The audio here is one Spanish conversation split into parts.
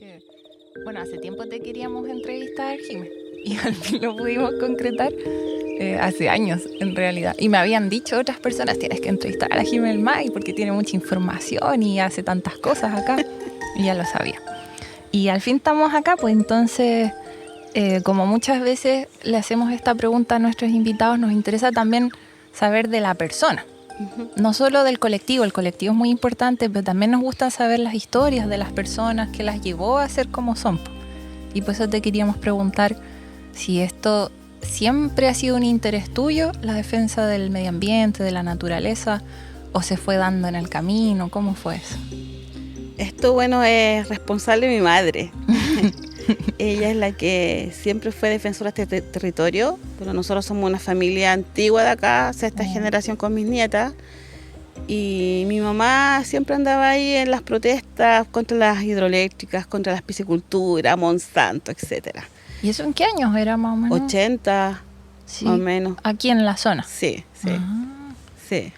que, bueno, hace tiempo te queríamos entrevistar, Jimé, y al fin lo pudimos concretar, hace años en realidad. Y me habían dicho otras personas, tienes que entrevistar a la Jimé del May porque tiene mucha información y hace tantas cosas acá. Y ya lo sabía. Y al fin estamos acá, pues entonces, como muchas veces le hacemos esta pregunta a nuestros invitados, nos interesa también saber de la persona. No solo del colectivo, el colectivo es muy importante, pero también nos gusta saber las historias de las personas que las llevó a ser como son. Y por eso te queríamos preguntar si esto siempre ha sido un interés tuyo, la defensa del medio ambiente, de la naturaleza, o se fue dando en el camino, ¿cómo fue eso? Esto, bueno, es responsable de mi madre. Ella es la que siempre fue defensora de este territorio, pero nosotros somos una familia antigua de acá, sexta generación con mis nietas, y mi mamá siempre andaba ahí en las protestas contra las hidroeléctricas, contra la piscicultura, Monsanto, etcétera. ¿Y eso en qué años era más o menos? 80, Sí, más o menos. aquí en la zona. Sí, sí, Ah, sí.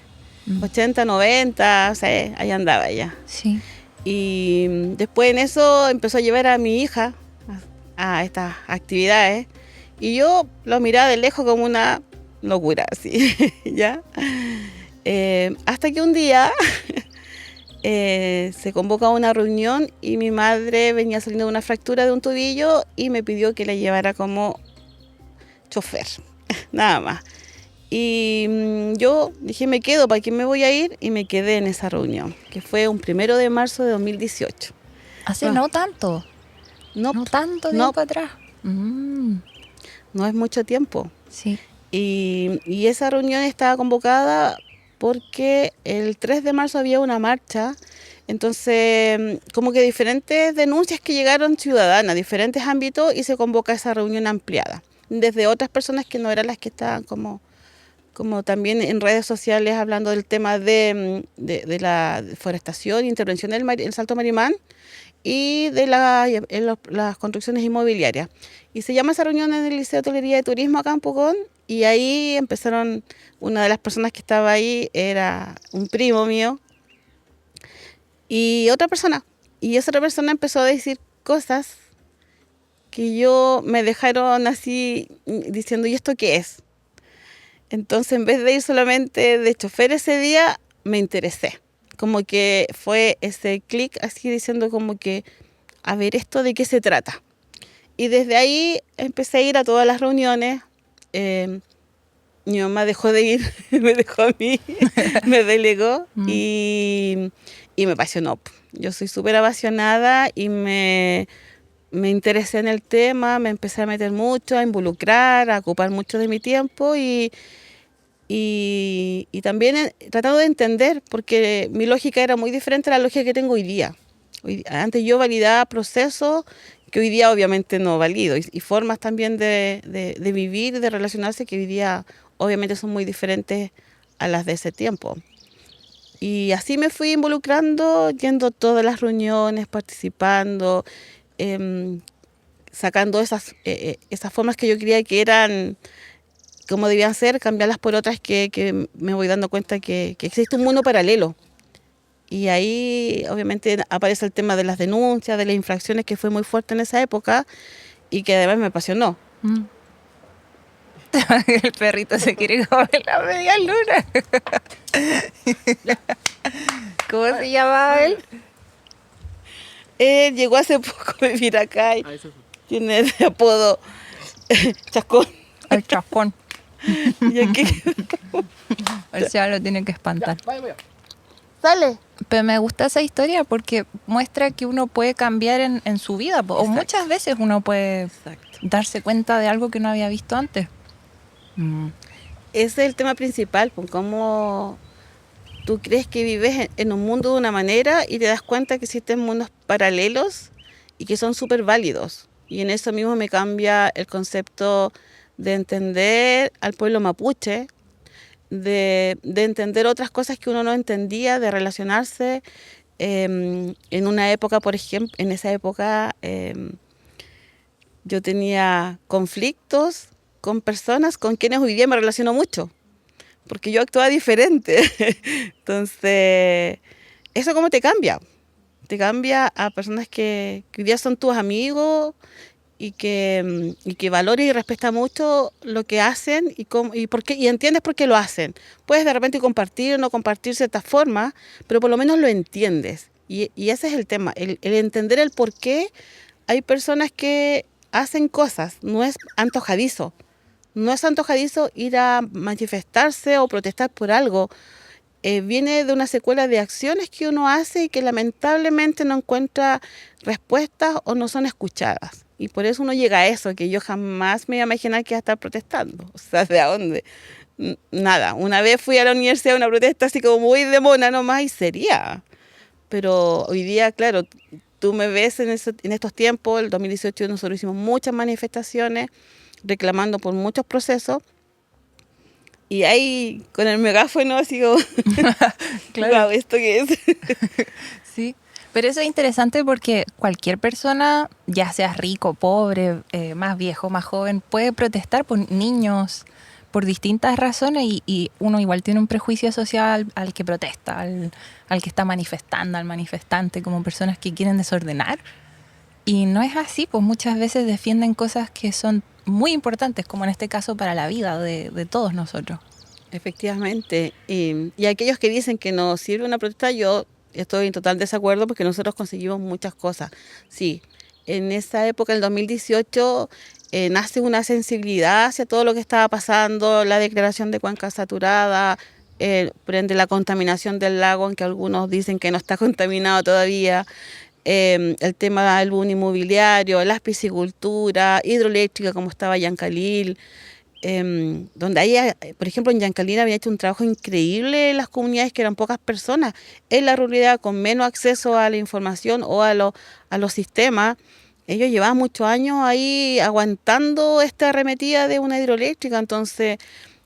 80, 90, o sea, ahí andaba ella. sí. Y después en eso empezó a llevar a mi hija a estas actividades y yo lo miraba de lejos como una locura, así, ¿ya? Hasta que un día se convoca a una reunión y mi madre venía saliendo de una fractura de un tobillo y me pidió que la llevara como chofer, nada más. Y yo dije, me quedo, ¿para qué me voy a ir? Y me quedé en esa reunión, que fue un 1 de marzo de 2018. Hace no tanto. No, No tanto no, tiempo atrás. no es mucho tiempo. Sí. Y esa reunión estaba convocada porque el 3 de marzo había una marcha, entonces como que diferentes denuncias que llegaron ciudadanas, diferentes ámbitos, y se convoca esa reunión ampliada, desde otras personas que no eran las que estaban como también en redes sociales hablando del tema de la deforestación, intervención del Salto Marimán y de las construcciones inmobiliarias. Y se llama esa reunión en el Liceo de Hotelería y Turismo acá en Pucón, y ahí empezaron, una de las personas que estaba ahí era un primo mío y otra persona. Y esa otra persona empezó a decir cosas que yo me dejaron así diciendo, ¿y esto qué es? Entonces, en vez de ir solamente de chofer ese día, me interesé. Como que fue ese clic así diciendo como que, a ver, ¿esto de qué se trata? Y desde ahí empecé a ir a todas las reuniones. Mi mamá dejó de ir, me dejó a mí, me delegó y me apasionó. Yo soy súper apasionada y me interesé en el tema, me empecé a meter mucho, a involucrar, a ocupar mucho de mi tiempo y también tratando de entender, porque mi lógica era muy diferente a la lógica que tengo hoy día. Antes yo validaba procesos que hoy día obviamente no valido, y formas también de vivir, de relacionarse, que hoy día obviamente son muy diferentes a las de ese tiempo. Y así me fui involucrando, yendo a todas las reuniones, participando, sacando esas formas que yo creía que eran como debían ser, cambiarlas por otras que me voy dando cuenta que existe un mundo paralelo. Y ahí obviamente aparece el tema de las denuncias, de las infracciones, que fue muy fuerte en esa época y que además me apasionó. El perrito se quiere comer la media luna. ¿Cómo se llamaba él? Él llegó hace poco a vivir acá y tiene de apodo Chascón. El chascón. Y aquí, O sea, lo tiene que espantar. sale. Pero me gusta esa historia porque muestra que uno puede cambiar en su vida. O muchas veces uno puede darse cuenta de algo que no había visto antes. Ese es el tema principal, pues, cómo tú crees que vives en un mundo de una manera y te das cuenta que existen mundos paralelos y que son súper válidos. Y en eso mismo me cambia el concepto de entender al pueblo mapuche, de entender otras cosas que uno no entendía, de relacionarse. En una época, por ejemplo, en esa época yo tenía conflictos con personas con quienes hoy día me relaciono mucho, porque yo actuaba diferente. Entonces, ¿eso cómo te cambia? te cambia a personas que hoy día son tus amigos y que valora y respeta mucho lo que hacen y por qué, y entiendes por qué lo hacen. Puedes de repente compartir o no compartir ciertas formas, pero por lo menos lo entiendes. Y ese es el tema, el entender el por qué hay personas que hacen cosas. No es antojadizo. No es antojadizo ir a manifestarse o protestar por algo. Viene de una secuela de acciones que uno hace y que lamentablemente no encuentra respuestas o no son escuchadas. Y por eso uno llega a eso, que yo jamás me iba a imaginar que iba a estar protestando. O sea, ¿de dónde? Nada. Una vez fui a la universidad a una protesta así como muy de mona nomás y sería. Pero hoy día, claro, tú me ves en estos tiempos, el 2018 nosotros hicimos muchas manifestaciones reclamando por muchos procesos. Y ahí con el megáfono así como, Claro. wow, ¿esto qué es? Sí, pero eso es interesante porque cualquier persona, ya sea rico, pobre, más viejo, más joven, puede protestar por niños, por distintas razones y uno igual tiene un prejuicio asociado al que protesta, al que está manifestando, al manifestante, como personas que quieren desordenar. Y no es así, pues muchas veces defienden cosas que son muy importantes, como en este caso para la vida de todos nosotros. Efectivamente. Y aquellos que dicen que no sirve una protesta, yo estoy en total desacuerdo porque nosotros conseguimos muchas cosas. Sí, en esa época, el 2018, nace una sensibilidad hacia todo lo que estaba pasando, la declaración de cuenca saturada, prende la contaminación del lago, en que algunos dicen que no está contaminado todavía. El tema del boom inmobiliario, la piscicultura, hidroeléctrica como estaba Yancalil, donde ahí, por ejemplo, en Yancalil había hecho un trabajo increíble en las comunidades que eran pocas personas, en la ruralidad con menos acceso a la información o a los sistemas. Ellos llevaban muchos años ahí aguantando esta arremetida de una hidroeléctrica, entonces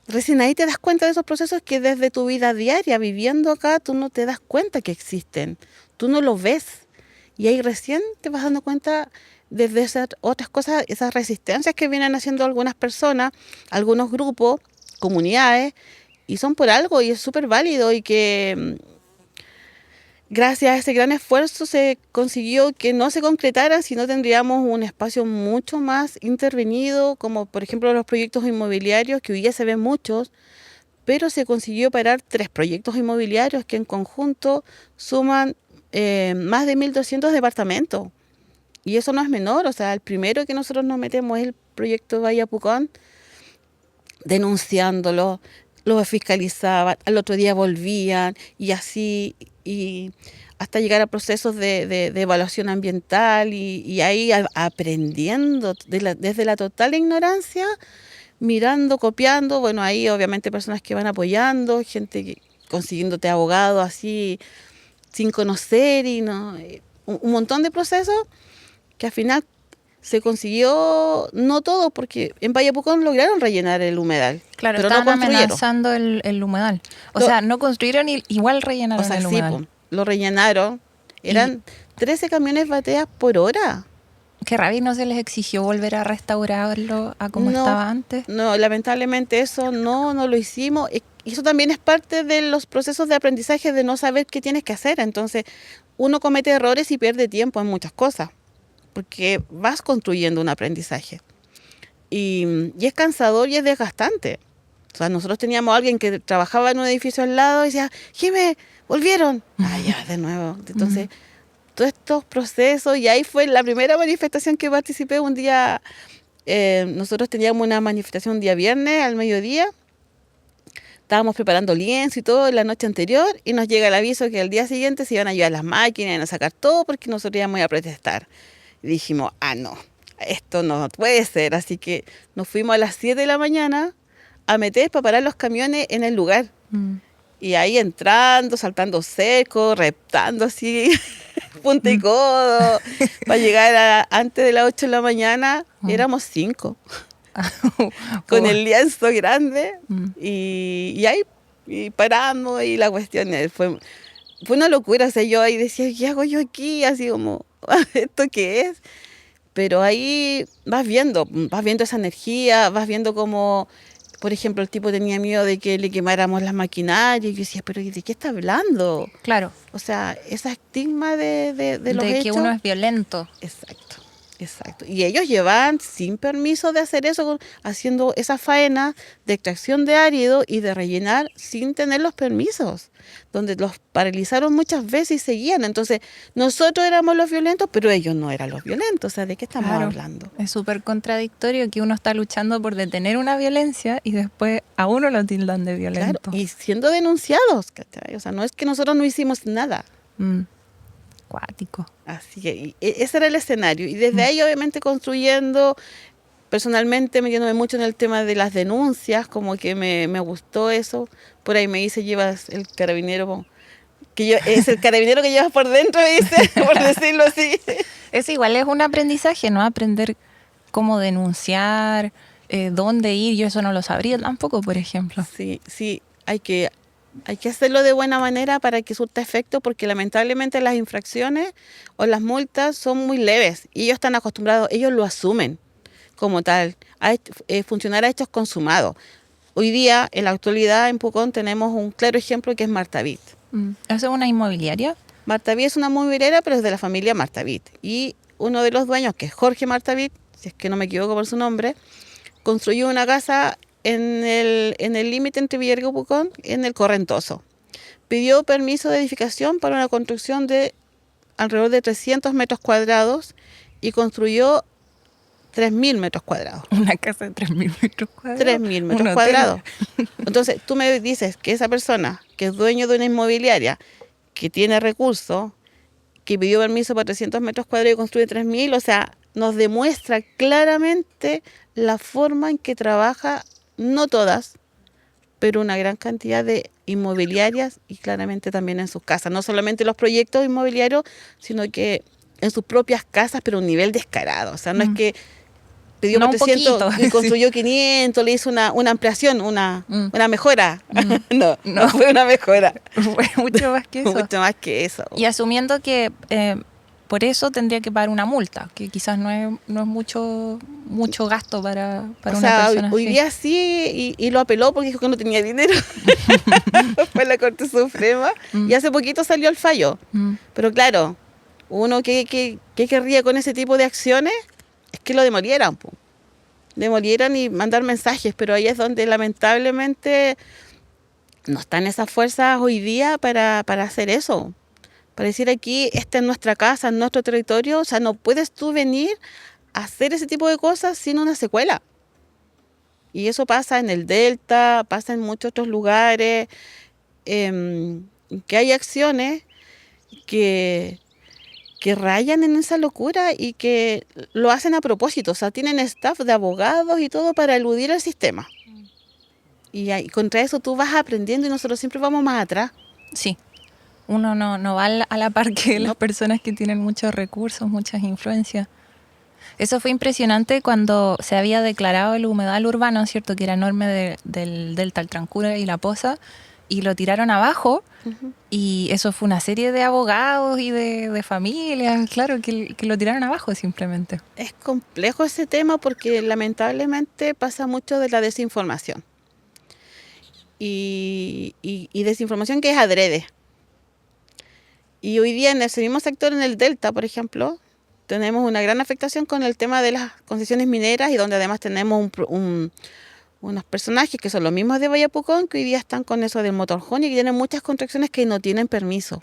recién ahí te das cuenta de esos procesos que desde tu vida diaria, viviendo acá, tú no te das cuenta que existen, tú no los ves. Y ahí recién te vas dando cuenta desde esas otras cosas, esas resistencias que vienen haciendo algunas personas, algunos grupos, comunidades, y son por algo y es súper válido y que gracias a ese gran esfuerzo se consiguió que no se concretaran, si no tendríamos un espacio mucho más intervenido, como por ejemplo los proyectos inmobiliarios, que hoy día se ven muchos, pero se consiguió parar 3 proyectos inmobiliarios que en conjunto suman más de 1.200 departamentos. Y eso no es menor, o sea, el primero que nosotros nos metemos es el proyecto Bahía Pucón, denunciándolo, lo fiscalizaban, al otro día volvían y así, y hasta llegar a procesos de evaluación ambiental y ahí aprendiendo desde la total ignorancia, mirando, copiando, bueno, ahí obviamente personas que van apoyando, consiguiéndote abogado así, sin conocer y no, un montón de procesos que al final se consiguió, no todo, porque en Bahía Pucón lograron rellenar el humedal, Claro, pero no estaban construyeron. amenazando el humedal. O Lo- sea, no construyeron y igual O rellenaron sea, el sí, humedal. lo rellenaron, eran 13 camiones bateas por hora. Qué rabia, ¿y no se les exigió volver a restaurarlo a como No, estaba antes? no, lamentablemente eso no lo hicimos. Y eso también es parte de los procesos de aprendizaje de no saber qué tienes que hacer. Entonces, uno comete errores y pierde tiempo en muchas cosas, porque vas construyendo un aprendizaje. Y es cansador y es desgastante. O sea, nosotros teníamos a alguien que trabajaba en un edificio al lado y decía, Jimé, volvieron. Ah, ya, de nuevo. Entonces, todos estos procesos, y ahí fue la primera manifestación que participé un día. Nosotros teníamos una manifestación un día viernes al mediodía, estábamos preparando lienzo y todo la noche anterior y nos llega el aviso que al día siguiente se iban a llevar las máquinas, iban a sacar todo porque nosotros íbamos a ir a protestar. Y dijimos, no, esto no puede ser, así que nos fuimos a las 7 de la mañana a meter para parar los camiones en el lugar. Y ahí entrando, saltando cercos, reptando así, punta y codo, para llegar antes de las 8 de la mañana, éramos 5, con el lienzo grande, y ahí y paramos, y la cuestión fue una locura. O sea, yo ahí decía, ¿qué hago yo aquí? Así como, ¿esto qué es? Pero ahí vas viendo esa energía, vas viendo cómo, Por ejemplo, el tipo tenía miedo de que le quemáramos las maquinarias. Y yo decía, pero ¿de qué está hablando? Claro. O sea, ese estigma de los De hechos. que uno es violento. Exacto, exacto. Y ellos llevaban sin permiso de hacer eso, haciendo esa faena de extracción de árido y de rellenar sin tener los permisos, donde los paralizaron muchas veces y seguían. Entonces, nosotros éramos los violentos, pero ellos no eran los violentos. O sea, ¿de qué estamos hablando? Es súper contradictorio que uno está luchando por detener una violencia y después a uno lo tildan de violento. Claro, y siendo denunciados, ¿cachai? O sea, no es que nosotros no hicimos nada. Cuático. Así que ese era el escenario. Y desde ahí, obviamente, construyendo, personalmente metiéndome mucho en el tema de las denuncias, como que me gustó eso. Por ahí me dice, llevas el carabinero, es el carabinero que llevas por dentro, me dice, por decirlo así. Eso igual es un aprendizaje, ¿no? Aprender cómo denunciar, dónde ir. Yo eso no lo sabría tampoco, por ejemplo. Sí, hay que hacerlo de buena manera para que surta efecto, porque lamentablemente las infracciones o las multas son muy leves y ellos están acostumbrados, ellos lo asumen como tal, a funcionar a hechos consumados. Hoy día, en la actualidad, en Pucón tenemos un claro ejemplo que es Martavit. ¿Eso es una inmobiliaria? Martavit es una mobiliaria, pero es de la familia Martavit. Y uno de los dueños, que es Jorge Martavit, si es que no me equivoco por su nombre, construyó una casa en el límite entre Villarrica y Pucón, en el Correntoso. Pidió permiso de edificación para una construcción de alrededor de 300 metros cuadrados y construyó 3.000 metros cuadrados. Una casa de 3.000 metros cuadrados. 3.000 metros cuadrados. Entonces, tú me dices que esa persona, que es dueño de una inmobiliaria, que tiene recursos, que pidió permiso para 300 metros cuadrados y construye 3.000, o sea, nos demuestra claramente la forma en que trabaja, no todas, pero una gran cantidad de inmobiliarias y claramente también en sus casas. No solamente los proyectos inmobiliarios, sino que en sus propias casas, pero a un nivel descarado. O sea, no es que pidió no 300 y construyó 500, le hizo una ampliación, una mejora. No fue una mejora. Fue mucho más que eso. Mucho más que eso. Y asumiendo que por eso tendría que pagar una multa, que quizás no es mucho gasto para o una sea, persona hoy así. día sí, y lo apeló porque dijo que no tenía dinero. Fue a la Corte Suprema y hace poquito salió el fallo. Pero claro, uno que querría con ese tipo de acciones es que lo demolieran, demolieran y mandar mensajes, pero ahí es donde lamentablemente no están esas fuerzas hoy día para hacer eso. Para decir aquí, esta es nuestra casa, en nuestro territorio, o sea, no puedes tú venir a hacer ese tipo de cosas sin una secuela. Y eso pasa en el Delta, pasa en muchos otros lugares, que hay acciones que rayan en esa locura y que lo hacen a propósito. O sea, tienen staff de abogados y todo para eludir el sistema. Y contra eso tú vas aprendiendo y nosotros siempre vamos más atrás. Sí. Uno no va a la par que las personas que tienen muchos recursos, muchas influencias. Eso fue impresionante cuando se había declarado el humedal urbano, ¿cierto? Que era enorme del Delta, el Trancura y la Poza, y lo tiraron abajo. Y eso fue una serie de abogados y de familias, claro, que lo tiraron abajo simplemente. Es complejo ese tema porque lamentablemente pasa mucho de la desinformación. Y desinformación que es adrede. Y hoy día en ese mismo sector, en el Delta, por ejemplo, tenemos una gran afectación con el tema de las concesiones mineras y donde además tenemos unos personajes que son los mismos de Valle Pucón, que hoy día están con eso del motorhome y que tienen muchas construcciones que no tienen permiso.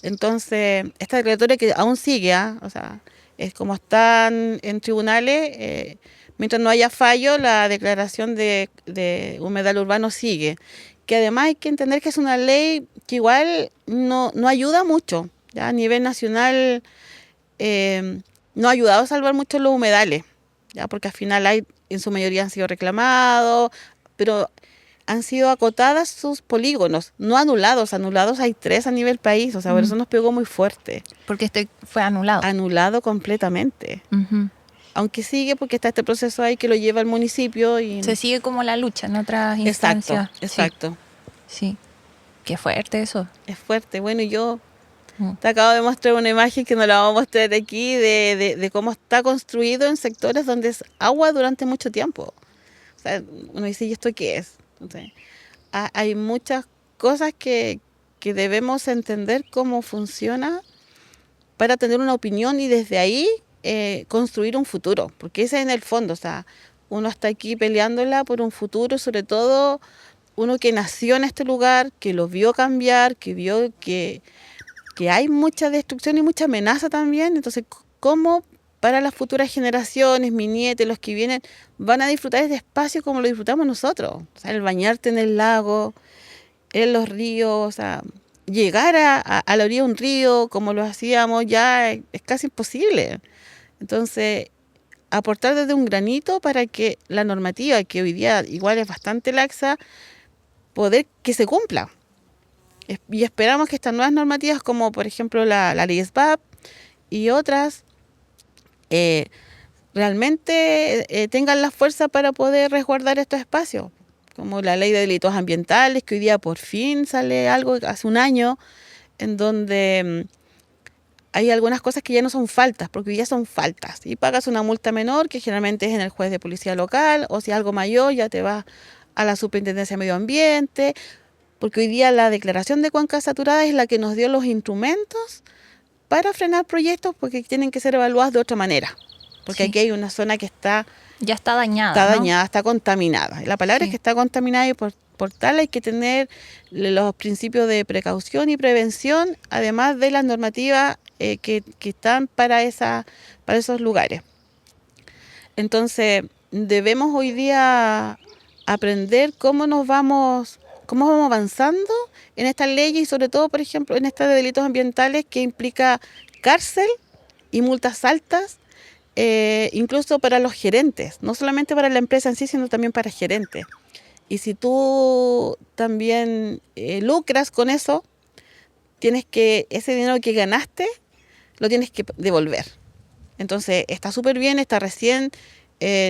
Entonces, esta declaratoria que aún sigue, o sea, es como están en tribunales, mientras no haya fallo, la declaración de humedal urbano sigue. Que además hay que entender que es una ley que igual no ayuda mucho. ¿Ya? A nivel nacional no ha ayudado a salvar mucho los humedales, ¿ya? Porque al final en su mayoría han sido reclamados, pero han sido acotadas sus polígonos, no anulados. Anulados hay 3 a nivel país, o sea, por eso nos pegó muy fuerte. Porque este fue anulado. Anulado completamente. Aunque sigue porque está este proceso ahí que lo lleva el municipio. Y se sigue como la lucha en otras instancias. Exacto. Sí. Qué fuerte eso. Es fuerte. Bueno, yo te acabo de mostrar una imagen que no la vamos a mostrar aquí de cómo está construido en sectores donde es agua durante mucho tiempo. O sea, uno dice, ¿y esto qué es? Entonces, hay muchas cosas que debemos entender cómo funciona para tener una opinión y desde ahí construir un futuro, porque ese es en el fondo, o sea, uno está aquí peleándola por un futuro, sobre todo uno que nació en este lugar, que lo vio cambiar, que vio que hay mucha destrucción y mucha amenaza también, entonces, ¿cómo para las futuras generaciones, mi nieto, los que vienen, van a disfrutar este espacio como lo disfrutamos nosotros? O sea, el bañarte en el lago, en los ríos, o sea, llegar a la orilla de un río como lo hacíamos ya es casi imposible. Entonces, aportar desde un granito para que la normativa, que hoy día igual es bastante laxa, poder que se cumpla. Y esperamos que estas nuevas normativas, como por ejemplo la ley SBAP y otras, realmente tengan la fuerza para poder resguardar estos espacios, como la ley de delitos ambientales, que hoy día por fin sale algo hace un año, en donde hay algunas cosas que ya no son faltas, porque hoy día son faltas, y pagas una multa menor, que generalmente es en el juez de policía local, o si algo mayor ya te vas a la Superintendencia de Medio Ambiente, porque hoy día la declaración de cuencas saturadas es la que nos dio los instrumentos para frenar proyectos, porque tienen que ser evaluados de otra manera, porque Sí. aquí hay una zona que Ya está dañada, está ¿no? dañada, está contaminada. La palabra Sí. es que está contaminada y por tal hay que tener los principios de precaución y prevención, además de las normativas que están para esos lugares. Entonces, debemos hoy día aprender cómo vamos avanzando en estas leyes y sobre todo, por ejemplo, en esta de delitos ambientales que implica cárcel y multas altas, incluso para los gerentes, no solamente para la empresa en sí, sino también para gerentes. Y si tú también lucras con eso, ese dinero que ganaste, lo tienes que devolver. Entonces, está súper bien, está recién,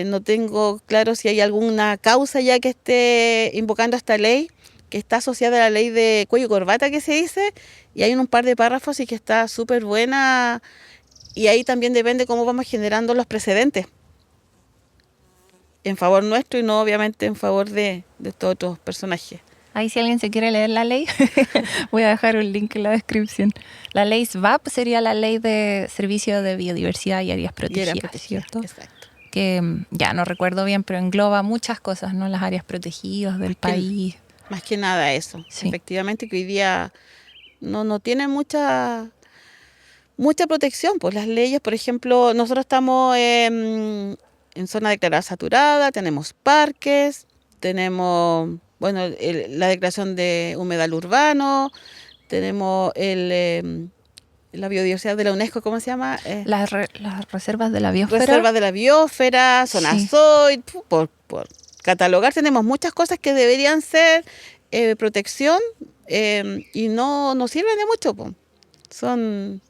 no tengo claro si hay alguna causa ya que esté invocando esta ley, que está asociada a la ley de cuello y corbata que se dice, y hay un par de párrafos y que está súper buena, y ahí también depende cómo vamos generando los precedentes en favor nuestro y no obviamente en favor de estos otros personajes. Ahí si alguien se quiere leer la ley, voy a dejar un link en la descripción. La ley SBAP sería la ley de servicio de biodiversidad y áreas protegidas, ¿cierto? Exacto. Que ya no recuerdo bien, pero engloba muchas cosas, ¿no? Las áreas protegidas del país. Más que nada eso. Sí. Efectivamente que hoy día no tiene mucha protección. Pues las leyes, por ejemplo, nosotros estamos en zona declarada saturada, tenemos parques, tenemos, bueno, la declaración de humedal urbano, tenemos la biodiversidad de la UNESCO, ¿cómo se llama? Las reservas de la biosfera. Reservas de la biosfera, zona Sí. SOID, por catalogar tenemos muchas cosas que deberían ser protección y no sirven de mucho. Po. Son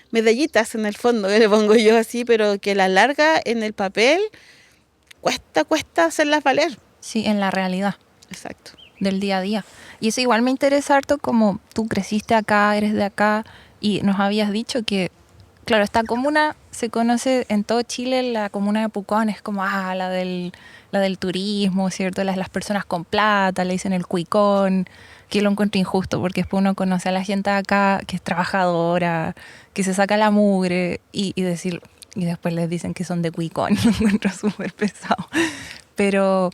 medallitas en el fondo, que le pongo yo así, pero que a la larga en el papel cuesta hacerlas valer. Sí, en la realidad. Exacto. Del día a día. Y eso igual me interesa harto, como tú creciste acá, eres de acá, y nos habías dicho que, claro, esta comuna se conoce en todo Chile, la comuna de Pucón es como, la del turismo, ¿cierto? Las personas con plata, le dicen el cuicón, que lo encuentro injusto, porque después uno conoce a la gente de acá que es trabajadora, que se saca la mugre, y después les dicen que son de cuicón, lo encuentro súper pesado. Pero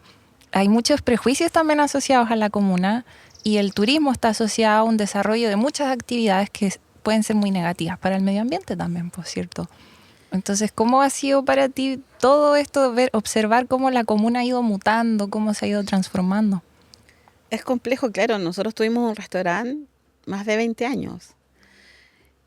hay muchos prejuicios también asociados a la comuna y el turismo está asociado a un desarrollo de muchas actividades que pueden ser muy negativas para el medio ambiente también, por cierto. Entonces, ¿cómo ha sido para ti todo esto, observar cómo la comuna ha ido mutando, cómo se ha ido transformando? Es complejo, claro. Nosotros tuvimos un restaurante más de 20 años.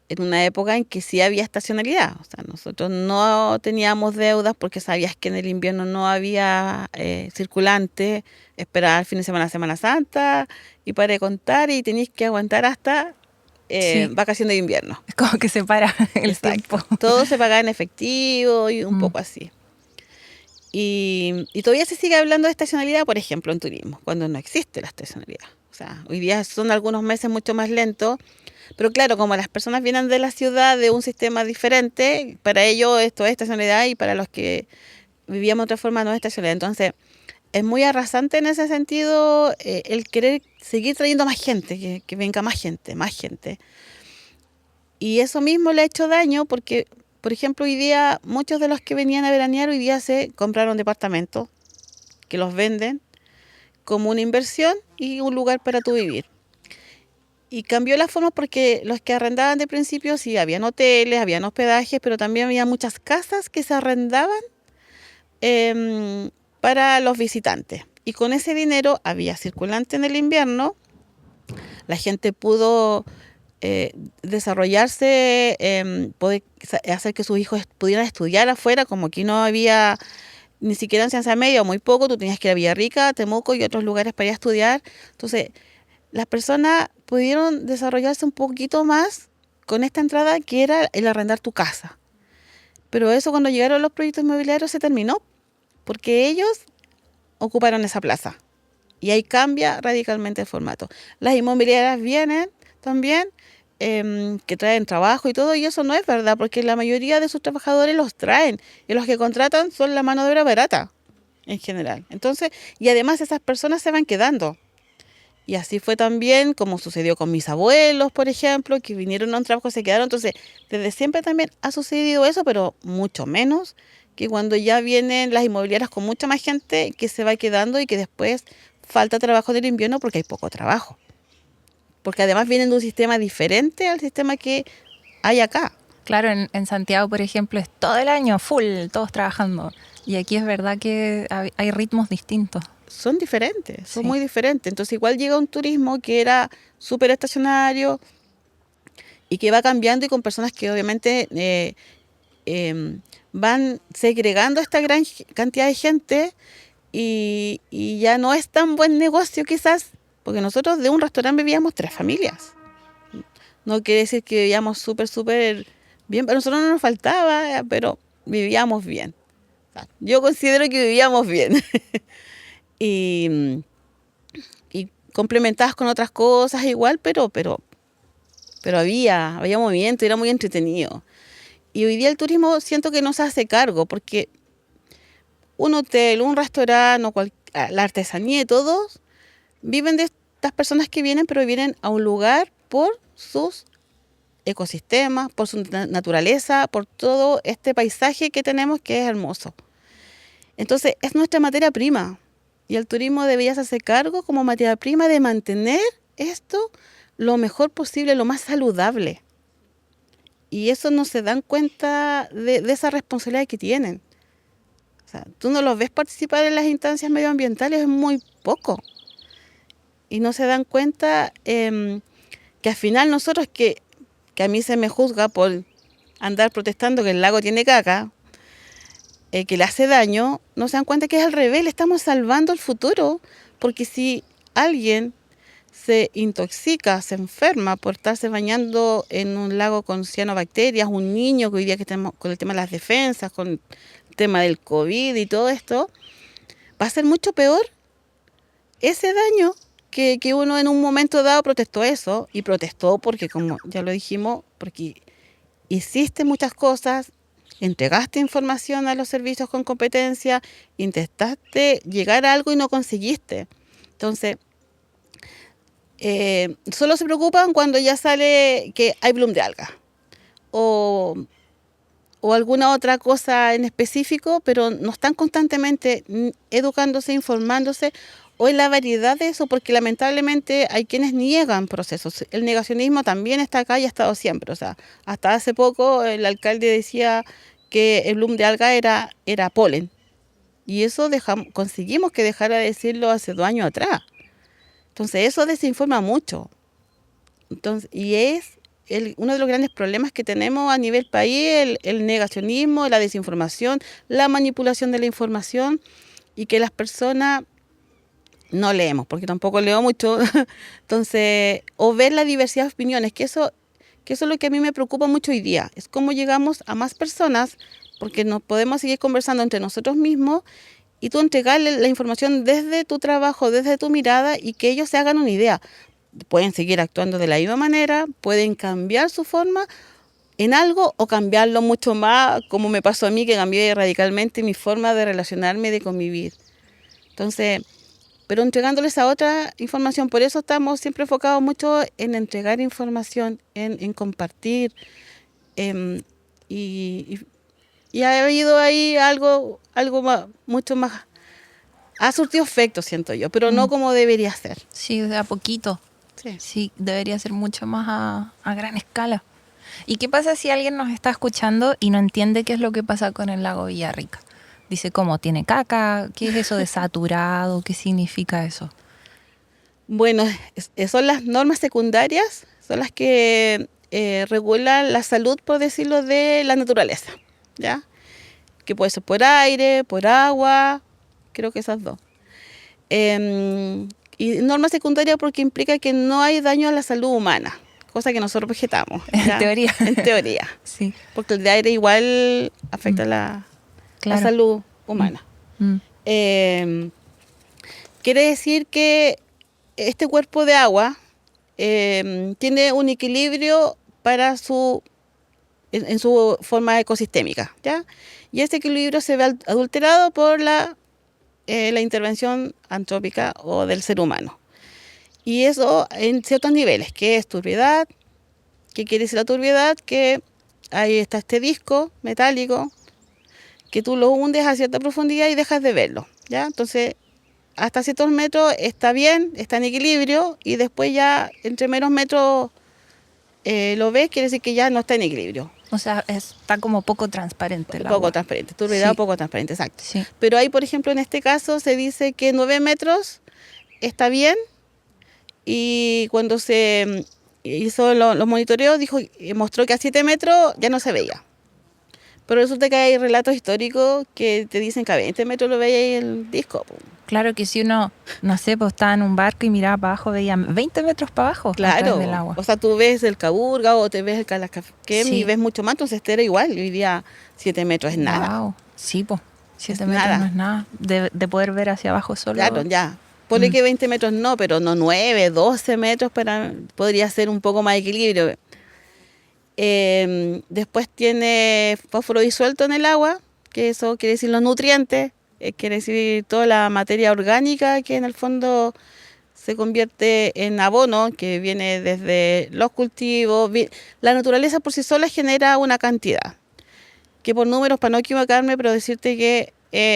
En una época en que sí había estacionalidad. O sea, nosotros no teníamos deudas porque sabías que en el invierno no había circulante, esperar el fin de semana, Semana Santa, y para de contar, y tenías que aguantar hasta Sí. vacaciones de invierno. Es como que se para el Exacto. tiempo. Todo se pagaba en efectivo y un poco así. Y todavía se sigue hablando de estacionalidad, por ejemplo, en turismo, cuando no existe la estacionalidad. O sea, hoy día son algunos meses mucho más lentos, pero claro, como las personas vienen de la ciudad de un sistema diferente, para ellos esto es estacionalidad y para los que vivíamos de otra forma no es estacionalidad. Entonces, es muy arrasante en ese sentido el querer seguir trayendo más gente, que venga más gente, más gente. Y eso mismo le ha hecho daño porque, por ejemplo, hoy día muchos de los que venían a veranear hoy día se compraron departamentos que los venden como una inversión y un lugar para tu vivir. Y cambió la forma porque los que arrendaban de principio sí, habían hoteles, habían hospedajes, pero también había muchas casas que se arrendaban para los visitantes. Y con ese dinero había circulante en el invierno, la gente pudo desarrollarse, poder hacer que sus hijos pudieran estudiar afuera, como aquí no había ni siquiera enseñanza media o muy poco, tú tenías que ir a Villarrica, Temuco y otros lugares para ir a estudiar. Entonces, las personas pudieron desarrollarse un poquito más con esta entrada que era el arrendar tu casa. Pero eso cuando llegaron los proyectos inmobiliarios se terminó, porque ellos ocuparon esa plaza. Y ahí cambia radicalmente el formato. Las inmobiliarias vienen también, que traen trabajo y todo, y eso no es verdad, porque la mayoría de sus trabajadores los traen, y los que contratan son la mano de obra barata, en general. Entonces, y además esas personas se van quedando. Y así fue también como sucedió con mis abuelos, por ejemplo, que vinieron a un trabajo y se quedaron. Entonces, desde siempre también ha sucedido eso, pero mucho menos que cuando ya vienen las inmobiliarias con mucha más gente que se va quedando y que después falta trabajo en el invierno porque hay poco trabajo. Porque además vienen de un sistema diferente al sistema que hay acá. Claro, en Santiago, por ejemplo, es todo el año full, todos trabajando. Y aquí es verdad que hay ritmos distintos. Son diferentes, son Sí. muy diferentes. Entonces igual llega un turismo que era súper estacionario y que va cambiando y con personas que obviamente van segregando esta gran cantidad de gente y ya no es tan buen negocio quizás, porque nosotros de un restaurante vivíamos 3 familias. No quiere decir que vivíamos súper bien, pero a nosotros no nos faltaba, pero vivíamos bien. O sea, yo considero que vivíamos bien. y, y complementadas con otras cosas igual, pero había movimiento, era muy entretenido. Y hoy día el turismo siento que no se hace cargo, porque un hotel, un restaurante, la artesanía y todos, viven de estas personas que vienen, pero vienen a un lugar por sus ecosistemas, por su naturaleza, por todo este paisaje que tenemos que es hermoso. Entonces, es nuestra materia prima. Y el turismo debería hacerse cargo como materia prima de mantener esto lo mejor posible, lo más saludable. Y eso no se dan cuenta de esa responsabilidad que tienen. O sea, tú no los ves participar en las instancias medioambientales, es muy poco. Y no se dan cuenta que al final nosotros, que a mí se me juzga por andar protestando que el lago tiene caca, que le hace daño, no se dan cuenta que es al revés, le estamos salvando el futuro. Porque si alguien se intoxica, se enferma por estarse bañando en un lago con cianobacterias, un niño que hoy día que estamos con el tema de las defensas, con el tema del COVID y todo esto, va a ser mucho peor ese daño que uno en un momento dado protestó eso, y protestó porque, como ya lo dijimos, porque hiciste muchas cosas, entregaste información a los servicios con competencia, intentaste llegar a algo y no conseguiste. Entonces, solo se preocupan cuando ya sale que hay bloom de algas o alguna otra cosa en específico, pero no están constantemente educándose, informándose o en la variedad de eso, porque lamentablemente hay quienes niegan procesos. El negacionismo también está acá y ha estado siempre. O sea, hasta hace poco el alcalde decía que el bloom de alga era polen. Y eso conseguimos que dejara de decirlo hace 2 años atrás. Entonces eso desinforma mucho. Entonces, y es uno de los grandes problemas que tenemos a nivel país, el negacionismo, la desinformación, la manipulación de la información, y que las personas no leemos, porque tampoco leo mucho. Entonces, o ver la diversidad de opiniones, que eso es lo que a mí me preocupa mucho hoy día, es cómo llegamos a más personas, porque no podemos seguir conversando entre nosotros mismos y tú entregarle la información desde tu trabajo, desde tu mirada, y que ellos se hagan una idea. Pueden seguir actuando de la misma manera, pueden cambiar su forma en algo o cambiarlo mucho más, como me pasó a mí, que cambié radicalmente mi forma de relacionarme y de convivir. Entonces, pero entregándoles a otra información. Por eso estamos siempre enfocados mucho en entregar información, en compartir. em, y, y ha habido ahí algo mucho más. Ha surtido efecto, siento yo, pero no como debería ser. Sí, de a poquito. Sí. Sí, debería ser mucho más a gran escala. ¿Y qué pasa si alguien nos está escuchando y no entiende qué es lo que pasa con el lago Villarrica? Dice, ¿cómo? ¿Tiene caca? ¿Qué es eso de saturado? ¿Qué significa eso? Bueno, son las normas secundarias, son las que regulan la salud, por decirlo, de la naturaleza, ¿ya? Que puede ser por aire, por agua, creo que esas dos. Y norma secundaria porque implica que no hay daño a la salud humana, cosa que nosotros vegetamos. En teoría. En teoría. Sí. Porque el de aire igual afecta la salud humana. Quiere decir que este cuerpo de agua tiene un equilibrio en su forma ecosistémica, ¿ya? Y ese equilibrio se ve adulterado por la intervención antrópica o del ser humano. Y eso en ciertos niveles, que es turbiedad. ¿Qué quiere decir la turbiedad? Que ahí está este disco metálico, que tú lo hundes a cierta profundidad y dejas de verlo, ¿ya? Entonces, hasta ciertos metros está bien, está en equilibrio, y después ya entre menos metros lo ves, quiere decir que ya no está en equilibrio. O sea, está como poco transparente el agua. Poco transparente, turbiedad, Sí. poco transparente, exacto. Sí. Pero ahí, por ejemplo, en este caso se dice que 9 metros está bien, y cuando se hizo los monitoreos, mostró que a 7 metros ya no se veía. Pero resulta que hay relatos históricos que te dicen que a 20 metros lo veía ahí el disco. Pum. Claro que si uno, no sé, pues estaba en un barco y miraba para abajo, veía 20 metros para abajo a Claro, través del agua. o sea, tú ves el Caburga o te ves el Calascaquem Sí. y ves mucho más, entonces este era igual. Hoy día 7 metros es nada. Wow. Sí, pues 7 Es metros nada. no es nada. De poder ver hacia abajo solo. Claro, ya. Ponle que 20 metros no, pero no 9, 12 metros podría ser un poco más de equilibrio. Después tiene fósforo disuelto en el agua, que eso quiere decir los nutrientes, quiere decir toda la materia orgánica que en el fondo se convierte en abono, que viene desde los cultivos. La naturaleza por sí sola genera una cantidad, que por números, para no equivocarme, pero decirte que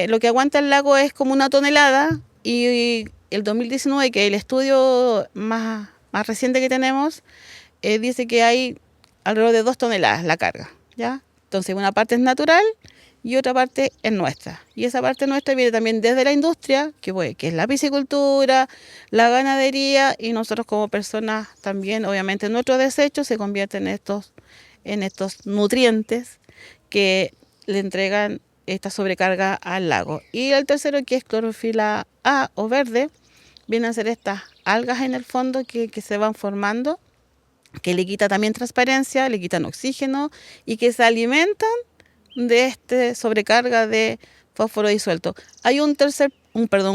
lo que aguanta el lago es como 1 tonelada, y el 2019, que es el estudio más reciente que tenemos, dice que hay alrededor de 2 toneladas la carga, ¿ya? Entonces, una parte es natural y otra parte es nuestra. Y esa parte nuestra viene también desde la industria, que es la piscicultura, la ganadería, y nosotros como personas también, obviamente, nuestros desechos se convierten en estos nutrientes que le entregan esta sobrecarga al lago. Y el tercero, que es clorofila A o verde, vienen a ser estas algas en el fondo que se van formando, que le quita también transparencia, le quitan oxígeno y que se alimentan de este sobrecarga de fósforo disuelto. Hay un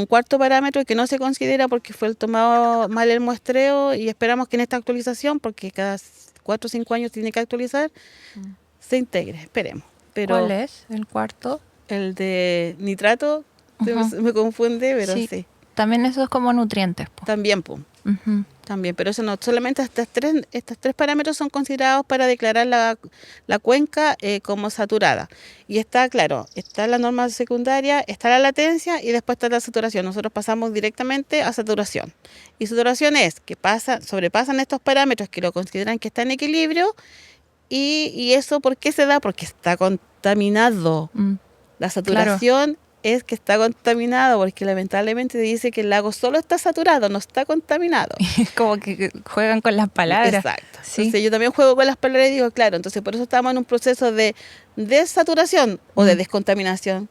cuarto parámetro que no se considera porque fue tomado mal el muestreo, y esperamos que en esta actualización, porque cada 4 o 5 años tiene que actualizar, se integre, esperemos. Pero ¿cuál es el cuarto? el de nitrato me confunde, pero sí. También eso es como nutrientes. Po. También, también, pero eso no, solamente estos tres parámetros son considerados para declarar la cuenca como saturada. Y está, claro, está la norma secundaria, está la latencia y después está la saturación. Nosotros pasamos directamente a saturación. Y saturación es que sobrepasan estos parámetros que lo consideran que está en equilibrio, y eso, ¿por qué se da? Porque está contaminado. La saturación es que está contaminado, porque lamentablemente dice que el lago solo está saturado, no está contaminado. Como que juegan con las palabras. Exacto. ¿Sí? Entonces yo también juego con las palabras y digo, claro, entonces por eso estamos en un proceso de desaturación o de descontaminación.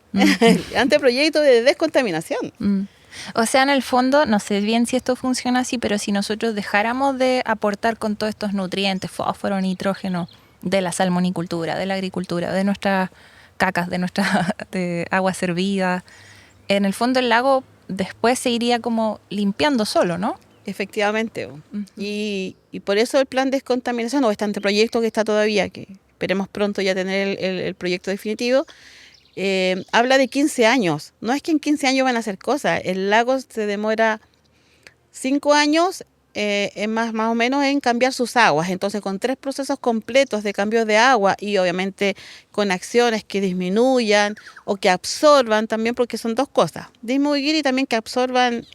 Anteproyecto de descontaminación. O sea, en el fondo, no sé bien si esto funciona así, pero si nosotros dejáramos de aportar con todos estos nutrientes, fósforo, nitrógeno, de la salmonicultura, de la agricultura, de nuestras cacas, de agua servida, en el fondo el lago después se iría como limpiando solo, ¿no? Efectivamente. Y por eso el plan de descontaminación, o este anteproyecto que está todavía, que esperemos pronto ya tener el proyecto definitivo, habla de 15 años. No es que en 15 años van a hacer cosas. El lago se demora 5 años más o menos en cambiar sus aguas. Entonces, con 3 procesos completos de cambio de agua y obviamente con acciones que disminuyan o que absorban también, porque son 2 cosas, disminuir y también que absorban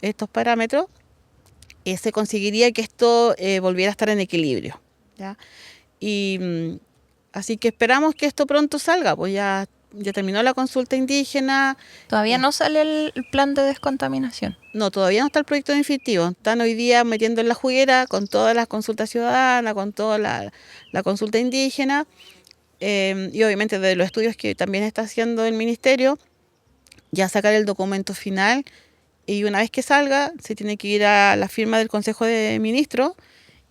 estos parámetros, se conseguiría que esto volviera a estar en equilibrio, ¿ya? Y así que esperamos que esto pronto salga, pues ya terminó la consulta indígena. Todavía no sale el plan de descontaminación. No, todavía no está el proyecto definitivo. Están hoy día metiendo en la juguera con todas las consultas ciudadanas, con toda la consulta indígena y obviamente de los estudios que también está haciendo el ministerio, ya sacar el documento final y una vez que salga se tiene que ir a la firma del Consejo de Ministros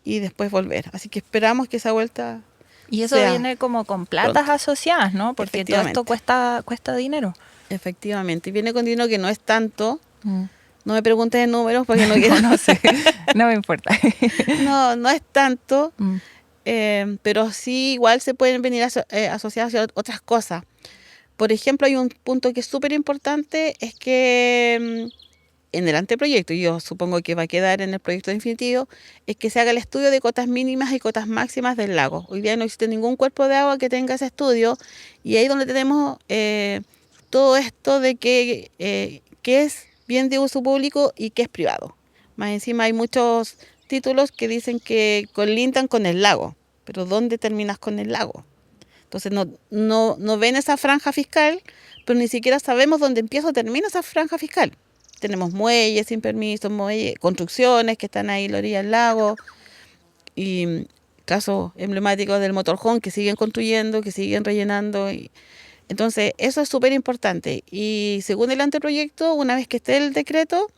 y después volver. Así que esperamos que esa vuelta Y eso sea viene como con platas pronto. asociadas, ¿no? Porque todo esto cuesta dinero. Efectivamente, y viene con dinero que no es tanto. No me preguntes de números porque no quiero. No sé, no me importa. No es tanto, pero sí igual se pueden venir asociadas a otras cosas. Por ejemplo, hay un punto que es súper importante, es que en el anteproyecto, y yo supongo que va a quedar en el proyecto definitivo, es que se haga el estudio de cotas mínimas y cotas máximas del lago. Hoy día no existe ningún cuerpo de agua que tenga ese estudio, y ahí donde tenemos todo esto de qué es bien de uso público y qué es privado. Más encima hay muchos títulos que dicen que colindan con el lago, pero ¿dónde terminas con el lago? Entonces no ven esa franja fiscal, pero ni siquiera sabemos dónde empieza o termina esa franja fiscal. Tenemos muelles sin permiso, construcciones que están ahí en la orilla del lago, y casos emblemáticos del motorhome que siguen construyendo, que siguen rellenando. Entonces, eso es súper importante. Y según el anteproyecto, una vez que esté el decreto,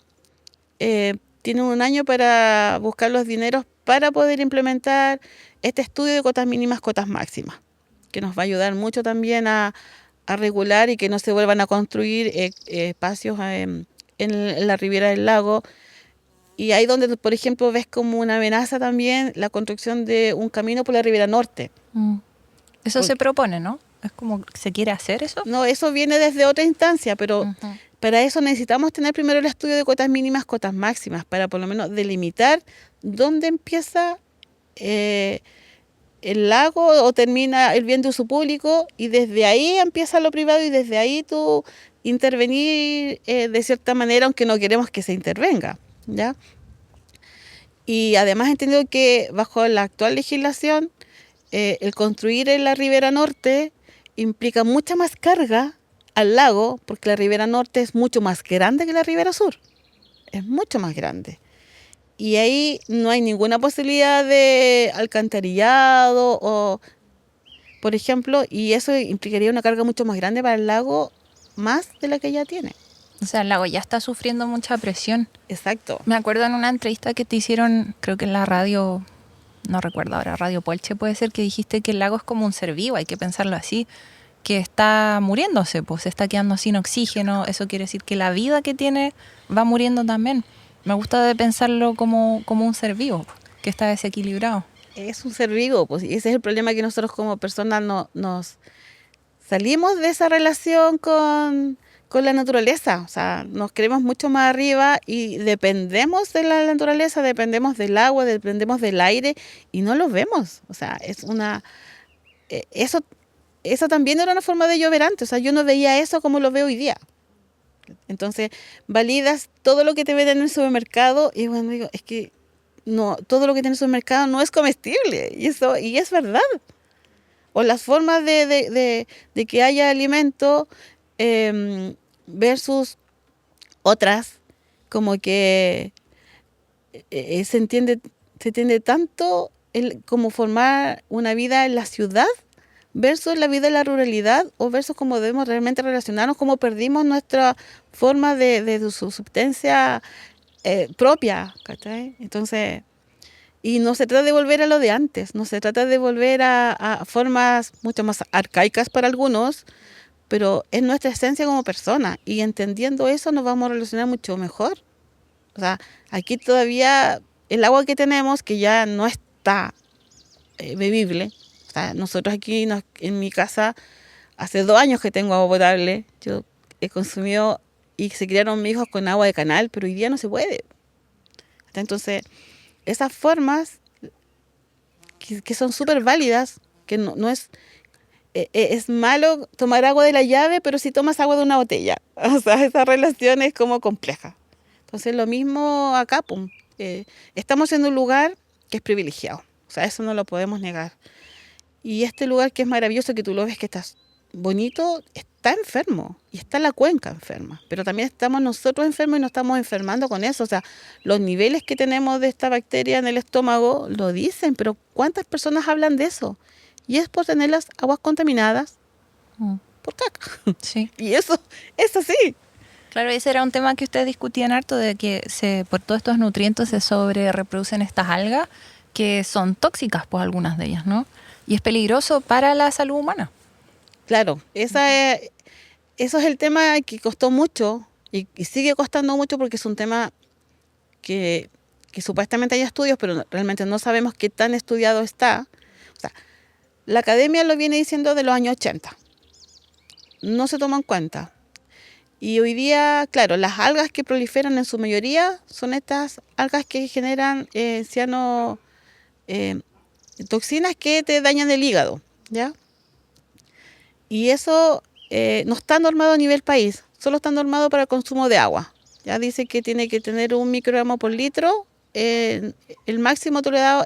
tienen un año para buscar los dineros para poder implementar este estudio de cotas mínimas, cotas máximas, que nos va a ayudar mucho también a regular y que no se vuelvan a construir espacios en la ribera del lago. Y ahí donde, por ejemplo, ves como una amenaza también la construcción de un camino por la ribera norte. Eso se propone, ¿no? ¿Es como se quiere hacer eso? No, eso viene desde otra instancia, pero para eso necesitamos tener primero el estudio de cotas mínimas, cotas máximas, para por lo menos delimitar dónde empieza el lago o termina el bien de uso público, y desde ahí empieza lo privado y desde ahí tú intervenir de cierta manera, aunque no queremos que se intervenga, ¿ya? Y además entiendo que bajo la actual legislación, el construir en la ribera norte implica mucha más carga al lago, porque la ribera norte es mucho más grande que la ribera sur, es mucho más grande. Y ahí no hay ninguna posibilidad de alcantarillado, o, por ejemplo, y eso implicaría una carga mucho más grande para el lago, más de la que ya tiene. O sea, el lago ya está sufriendo mucha presión. Exacto. Me acuerdo en una entrevista que te hicieron, creo que en la radio, no recuerdo ahora, Radio Puelche puede ser, que dijiste que el lago es como un ser vivo, hay que pensarlo así, que está muriéndose, pues se está quedando sin oxígeno. Eso quiere decir que la vida que tiene va muriendo también. Me gusta de pensarlo como un ser vivo, que está desequilibrado. Es un ser vivo, pues, y ese es el problema, que nosotros como personas nos salimos de esa relación con la naturaleza. O sea, nos creemos mucho más arriba y dependemos de la naturaleza, dependemos del agua, dependemos del aire, y no lo vemos. O sea, eso también era una forma de llover antes. O sea, yo no veía eso como lo veo hoy día. Entonces, validas todo lo que te venden en el supermercado, y bueno, digo, es que no, todo lo que tiene en el supermercado no es comestible, y es verdad. O las formas de que haya alimento versus otras, como que se entiende tanto como formar una vida en la ciudad versus la vida en la ruralidad, o versus cómo debemos realmente relacionarnos, cómo perdimos nuestra forma de subsistencia propia, ¿cachai? Entonces, y no se trata de volver a lo de antes, no se trata de volver a formas mucho más arcaicas para algunos, pero es nuestra esencia como persona, y entendiendo eso nos vamos a relacionar mucho mejor. O sea, aquí todavía el agua que tenemos, que ya no está bebible. O sea, nosotros aquí en mi casa hace 2 años que tengo agua potable. Yo he consumido y se criaron mis hijos con agua de canal, pero hoy día no se puede. Entonces, esas formas que son súper válidas, que no es... Es malo tomar agua de la llave, pero si tomas agua de una botella. O sea, esa relación es como compleja. Entonces, lo mismo acá, pum. Estamos en un lugar que es privilegiado. O sea, eso no lo podemos negar. Y este lugar que es maravilloso, que tú lo ves que está bonito, está enfermo. Y está la cuenca enferma. Pero también estamos nosotros enfermos y nos estamos enfermando con eso. O sea, los niveles que tenemos de esta bacteria en el estómago lo dicen, pero ¿cuántas personas hablan de eso? Y es por tener las aguas contaminadas por caca. Sí. Y eso es así. Claro, ese era un tema que ustedes discutían harto, de que por todos estos nutrientes se sobre reproducen estas algas que son tóxicas, pues algunas de ellas, ¿no? Y es peligroso para la salud humana. Claro, eso es el tema que costó mucho y sigue costando mucho porque es un tema que supuestamente hay estudios, pero realmente no sabemos qué tan estudiado está. O sea, la academia lo viene diciendo de los años 80. No se toma en cuenta. Y hoy día, claro, las algas que proliferan en su mayoría son estas algas que generan toxinas que te dañan el hígado, ¿ya? Y eso no está normado a nivel país, solo está normado para el consumo de agua. Ya dice que tiene que tener 1 microgramo por litro, el máximo tolerado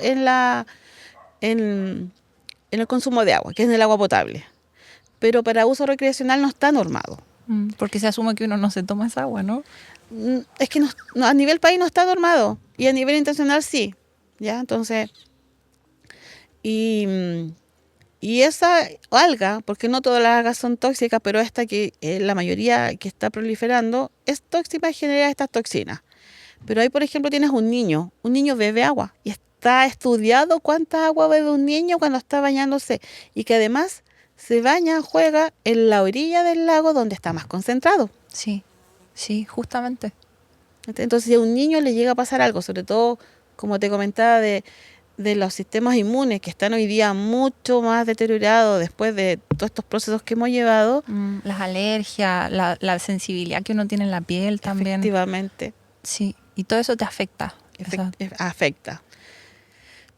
en el consumo de agua, que es en el agua potable. Pero para uso recreacional no está normado. Porque se asume que uno no se toma esa agua, ¿no? Es que a nivel país no está normado y a nivel internacional sí, ¿ya? Entonces, y esa alga, porque no todas las algas son tóxicas, pero esta que la mayoría que está proliferando es tóxica y genera estas toxinas. Pero ahí, por ejemplo, tienes un niño bebe agua y está estudiado cuánta agua bebe un niño cuando está bañándose y que además se baña, juega en la orilla del lago donde está más concentrado. Sí, justamente. Entonces, si a un niño le llega a pasar algo, sobre todo, como te comentaba, de los sistemas inmunes que están hoy día mucho más deteriorados después de todos estos procesos que hemos llevado. Las alergias, la sensibilidad que uno tiene en la piel también. Efectivamente. Sí, y todo eso te afecta. Afecta.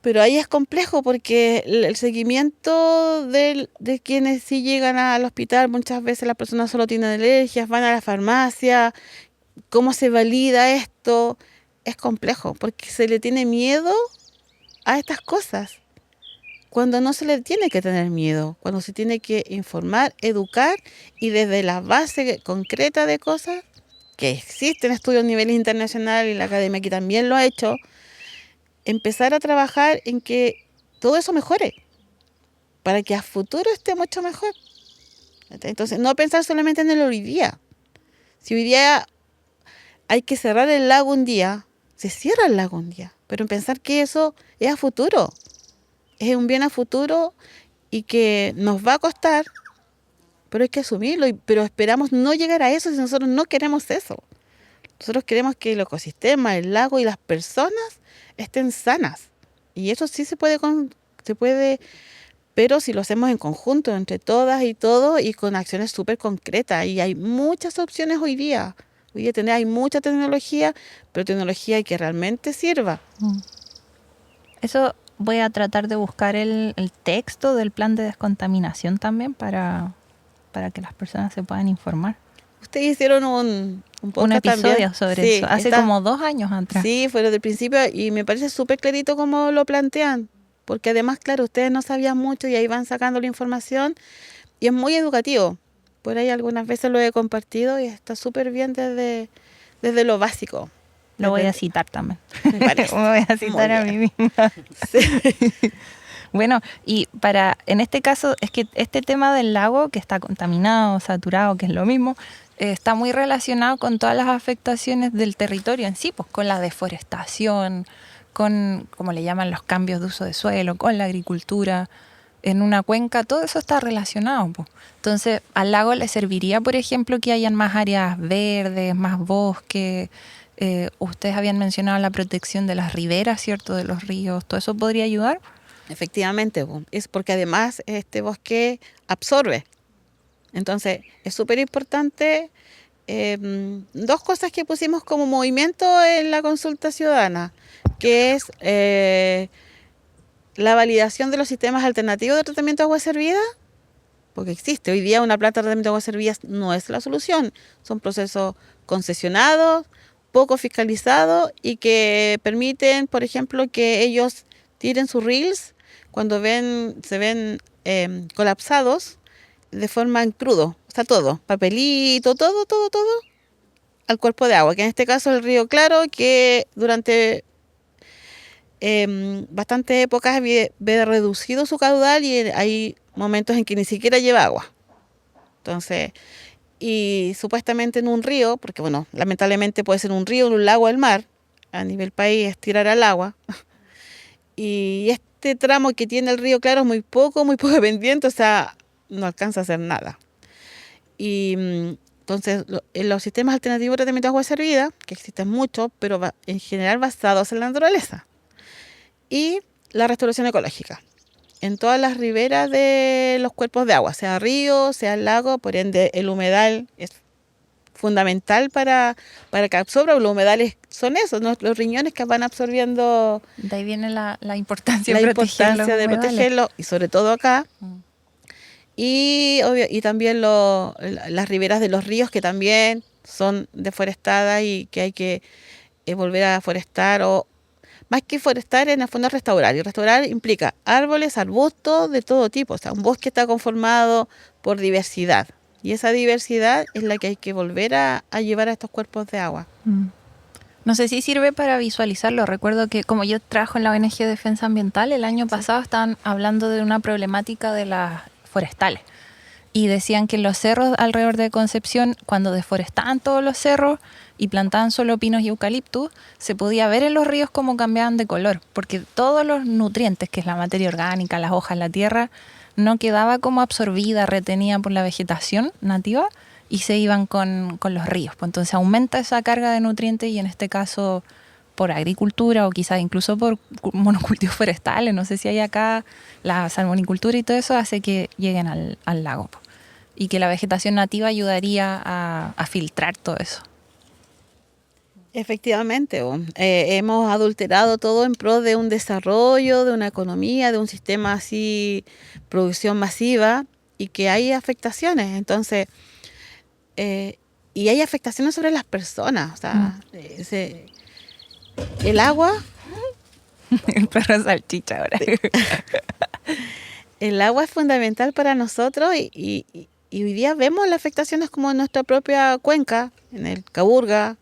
Pero ahí es complejo porque el seguimiento de quienes sí llegan al hospital, muchas veces las personas solo tienen alergias, van a la farmacia, ¿cómo se valida esto? Es complejo porque se le tiene miedo a estas cosas, cuando no se le tiene que tener miedo, cuando se tiene que informar, educar y desde la base concreta de cosas, que existen estudios a nivel internacional y la academia aquí también lo ha hecho, empezar a trabajar en que todo eso mejore, para que a futuro esté mucho mejor. Entonces, no pensar solamente en el hoy día. Si hoy día hay que cerrar el lago un día, se cierra el lago un día, pero en pensar que eso es a futuro, es un bien a futuro y que nos va a costar, pero hay que asumirlo, pero esperamos no llegar a eso si nosotros no queremos eso. Nosotros queremos que el ecosistema, el lago y las personas estén sanas. Y eso sí se puede, pero si lo hacemos en conjunto, entre todas y todos, y con acciones súper concretas. Y hay muchas opciones hoy día. Hoy día hay mucha tecnología, pero tecnología que realmente sirva. Eso voy a tratar de buscar el texto del plan de descontaminación también para que las personas se puedan informar. Ustedes hicieron un episodio también sobre eso, hace como 2 años atrás. Sí, fue desde el principio y me parece súper clarito cómo lo plantean, porque además, claro, ustedes no sabían mucho y ahí van sacando la información y es muy educativo. Por ahí algunas veces lo he compartido y está súper bien desde lo básico. Lo voy a citar también. Me parece. Me voy a citar a mí misma. Sí. Bueno, y en este caso, es que este tema del lago que está contaminado, saturado, que es lo mismo, está muy relacionado con todas las afectaciones del territorio en sí, pues con la deforestación, con, como le llaman, los cambios de uso de suelo, con la agricultura. En una cuenca todo eso está relacionado, pues. Entonces, al lago le serviría, por ejemplo, que hayan más áreas verdes, más bosque. Ustedes habían mencionado la protección de las riberas, ¿cierto?, de los ríos. ¿Todo eso podría ayudar? Efectivamente, es porque además este bosque absorbe. Entonces, es súper importante. Dos cosas que pusimos como movimiento en la consulta ciudadana, que es la validación de los sistemas alternativos de tratamiento de agua servida, porque existe. Hoy día una planta de tratamiento de aguas servidas no es la solución. Son procesos concesionados, poco fiscalizados y que permiten, por ejemplo, que ellos tiren sus reels cuando se ven colapsados de forma en crudo. O sea, todo, papelito, todo, al cuerpo de agua, que en este caso es el río Claro, que durante bastantes épocas había reducido su caudal y hay momentos en que ni siquiera lleva agua. Entonces, y supuestamente en un río, porque bueno, lamentablemente puede ser un río, un lago, el mar, a nivel país es tirar al agua. Y este tramo que tiene el río Claro es muy poco pendiente, o sea, no alcanza a hacer nada. Y entonces, en los sistemas alternativos de tratamiento de agua servida, que existen muchos, pero en general basados en la naturaleza. Y la restauración ecológica en todas las riberas de los cuerpos de agua, sea río, sea lago, por ende el humedal es fundamental para que absorba. Los humedales son esos, ¿no? Los riñones que van absorbiendo De ahí viene la importancia la de proteger los importancia de humedales. protegerlo, y sobre todo acá. Y, y también las riberas de los ríos que también son deforestadas y que hay que volver a forestar, o más que forestar, en el fondo restaurar. Y restaurar implica árboles, arbustos de todo tipo. O sea, un bosque está conformado por diversidad. Y esa diversidad es la que hay que volver a llevar a estos cuerpos de agua. No sé si sirve para visualizarlo. Recuerdo que como yo trabajo en la ONG Defensa Ambiental, el año pasado estaban hablando de una problemática de las forestales. Y decían que en los cerros alrededor de Concepción, cuando deforestaban todos los cerros y plantaban solo pinos y eucaliptus, se podía ver en los ríos cómo cambiaban de color, porque todos los nutrientes, que es la materia orgánica, las hojas, la tierra, no quedaba como absorbida, retenida por la vegetación nativa y se iban con los ríos. Pues entonces aumenta esa carga de nutrientes y en este caso por agricultura o quizás incluso por monocultivos forestales, no sé si hay acá la salmonicultura y todo eso, hace que lleguen al lago. Y que la vegetación nativa ayudaría a filtrar todo eso. Efectivamente, hemos adulterado todo en pro de un desarrollo, de una economía, de un sistema así, producción masiva, y que hay afectaciones. Entonces, y hay afectaciones sobre las personas. O sea, el agua. El perro salchicha ahora. El agua es fundamental para nosotros y hoy día vemos las afectaciones como en nuestra propia cuenca, en el Caburga,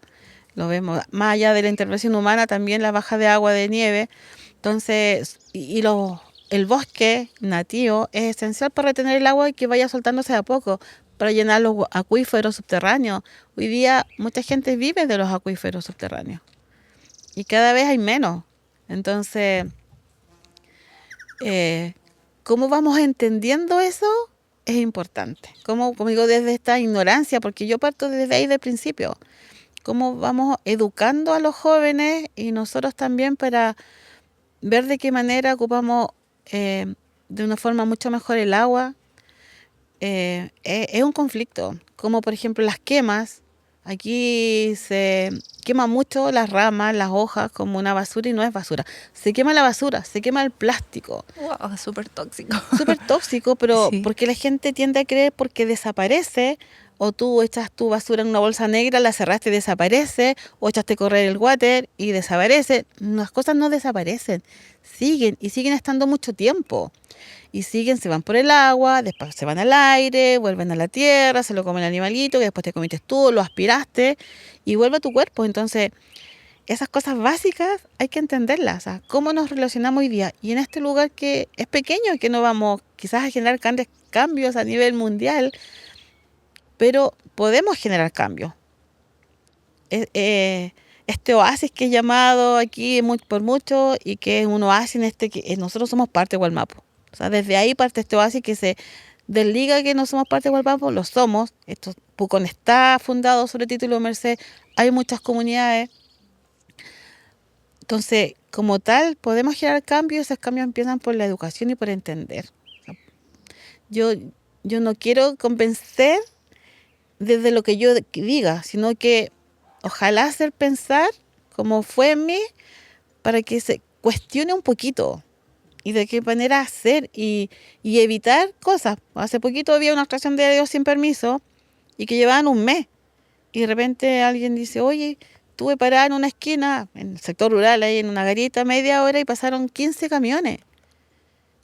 lo vemos, más allá de la intervención humana, también la baja de agua, de nieve. Entonces, el bosque nativo es esencial para retener el agua y que vaya soltándose de a poco, para llenar los acuíferos subterráneos. Hoy día mucha gente vive de los acuíferos subterráneos y cada vez hay menos. Entonces, ¿cómo vamos entendiendo eso? Es importante. Como digo, desde esta ignorancia, porque yo parto desde ahí del principio. Cómo vamos educando a los jóvenes y nosotros también para ver de qué manera ocupamos de una forma mucho mejor el agua. Es un conflicto, como por ejemplo las quemas. Aquí se quema mucho las ramas, las hojas como una basura y no es basura. Se quema la basura, se quema el plástico. Wow, súper tóxico. Súper tóxico, pero Sí. porque la gente tiende a creer porque desaparece, o tú echas tu basura en una bolsa negra, la cerraste y desaparece, o echaste a correr el water y desaparece. Las cosas no desaparecen, siguen y siguen estando mucho tiempo. Y siguen, se van por el agua, después se van al aire, vuelven a la tierra, se lo come el animalito, que después te comiste tú, lo aspiraste y vuelve a tu cuerpo. Entonces, esas cosas básicas hay que entenderlas. O sea, cómo nos relacionamos hoy día. Y en este lugar que es pequeño, que no vamos quizás a generar grandes cambios a nivel mundial, pero podemos generar cambios. Este oasis que es llamado aquí por muchos y que es un oasis en este que nosotros somos parte de Gualmapu. O sea, desde ahí parte este oasis que se desliga que no somos parte de Gualmapu, lo somos. Pucón está fundado sobre título de Merced, hay muchas comunidades. Entonces, como tal, podemos generar cambios, esos cambios empiezan por la educación y por entender. O sea, yo no quiero convencer desde lo que yo diga, sino que ojalá hacer pensar como fue en mí para que se cuestione un poquito y de qué manera hacer y evitar cosas. Hace poquito había una extracción de dedos sin permiso y que llevaban un mes y de repente alguien dice, oye, estuve parada en una esquina, en el sector rural, ahí en una garita, media hora y pasaron 15 camiones.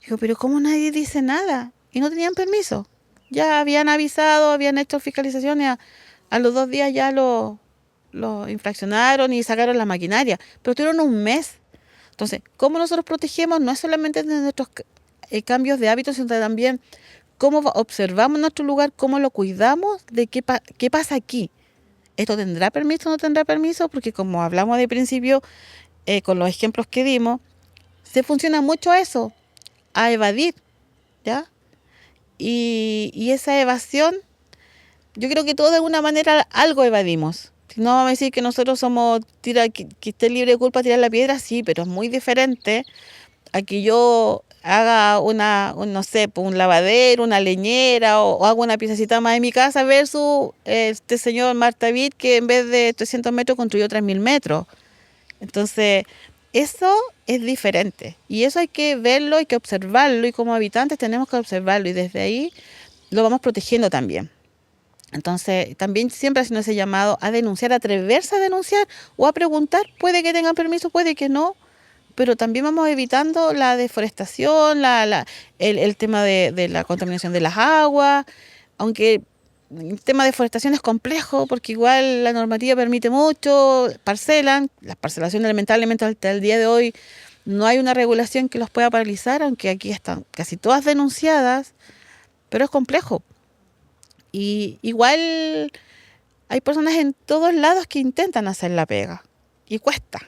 Digo, pero ¿cómo nadie dice nada? Y no tenían permiso. Ya habían avisado, habían hecho fiscalizaciones, a los 2 días ya lo infraccionaron y sacaron la maquinaria, pero tuvieron un mes. Entonces, ¿cómo nosotros protegemos? No es solamente de nuestros cambios de hábitos, sino también cómo observamos nuestro lugar, cómo lo cuidamos, de qué pasa aquí. ¿Esto tendrá permiso o no tendrá permiso? Porque como hablamos de principio, con los ejemplos que dimos, se funciona mucho a eso, a evadir, ¿ya? Y esa evasión, yo creo que todos de alguna manera algo evadimos. Si no vamos a decir que nosotros somos, que esté libre de culpa tirar la piedra, sí, pero es muy diferente a que yo haga no sé, un lavadero, una leñera o haga una piececita más en mi casa versus este señor Marta Witt que en vez de 300 metros construyó 3.000 metros. Entonces, eso es diferente y eso hay que verlo, hay que observarlo y como habitantes tenemos que observarlo y desde ahí lo vamos protegiendo también. Entonces, también siempre haciendo ese llamado a denunciar, a atreverse a denunciar o a preguntar, puede que tengan permiso, puede que no, pero también vamos evitando la deforestación, el tema de la contaminación de las aguas, aunque el tema de deforestación es complejo porque igual la normativa permite mucho, parcelan, las parcelaciones lamentablemente hasta el día de hoy no hay una regulación que los pueda paralizar, aunque aquí están casi todas denunciadas, pero es complejo. Y igual hay personas en todos lados que intentan hacer la pega y cuesta.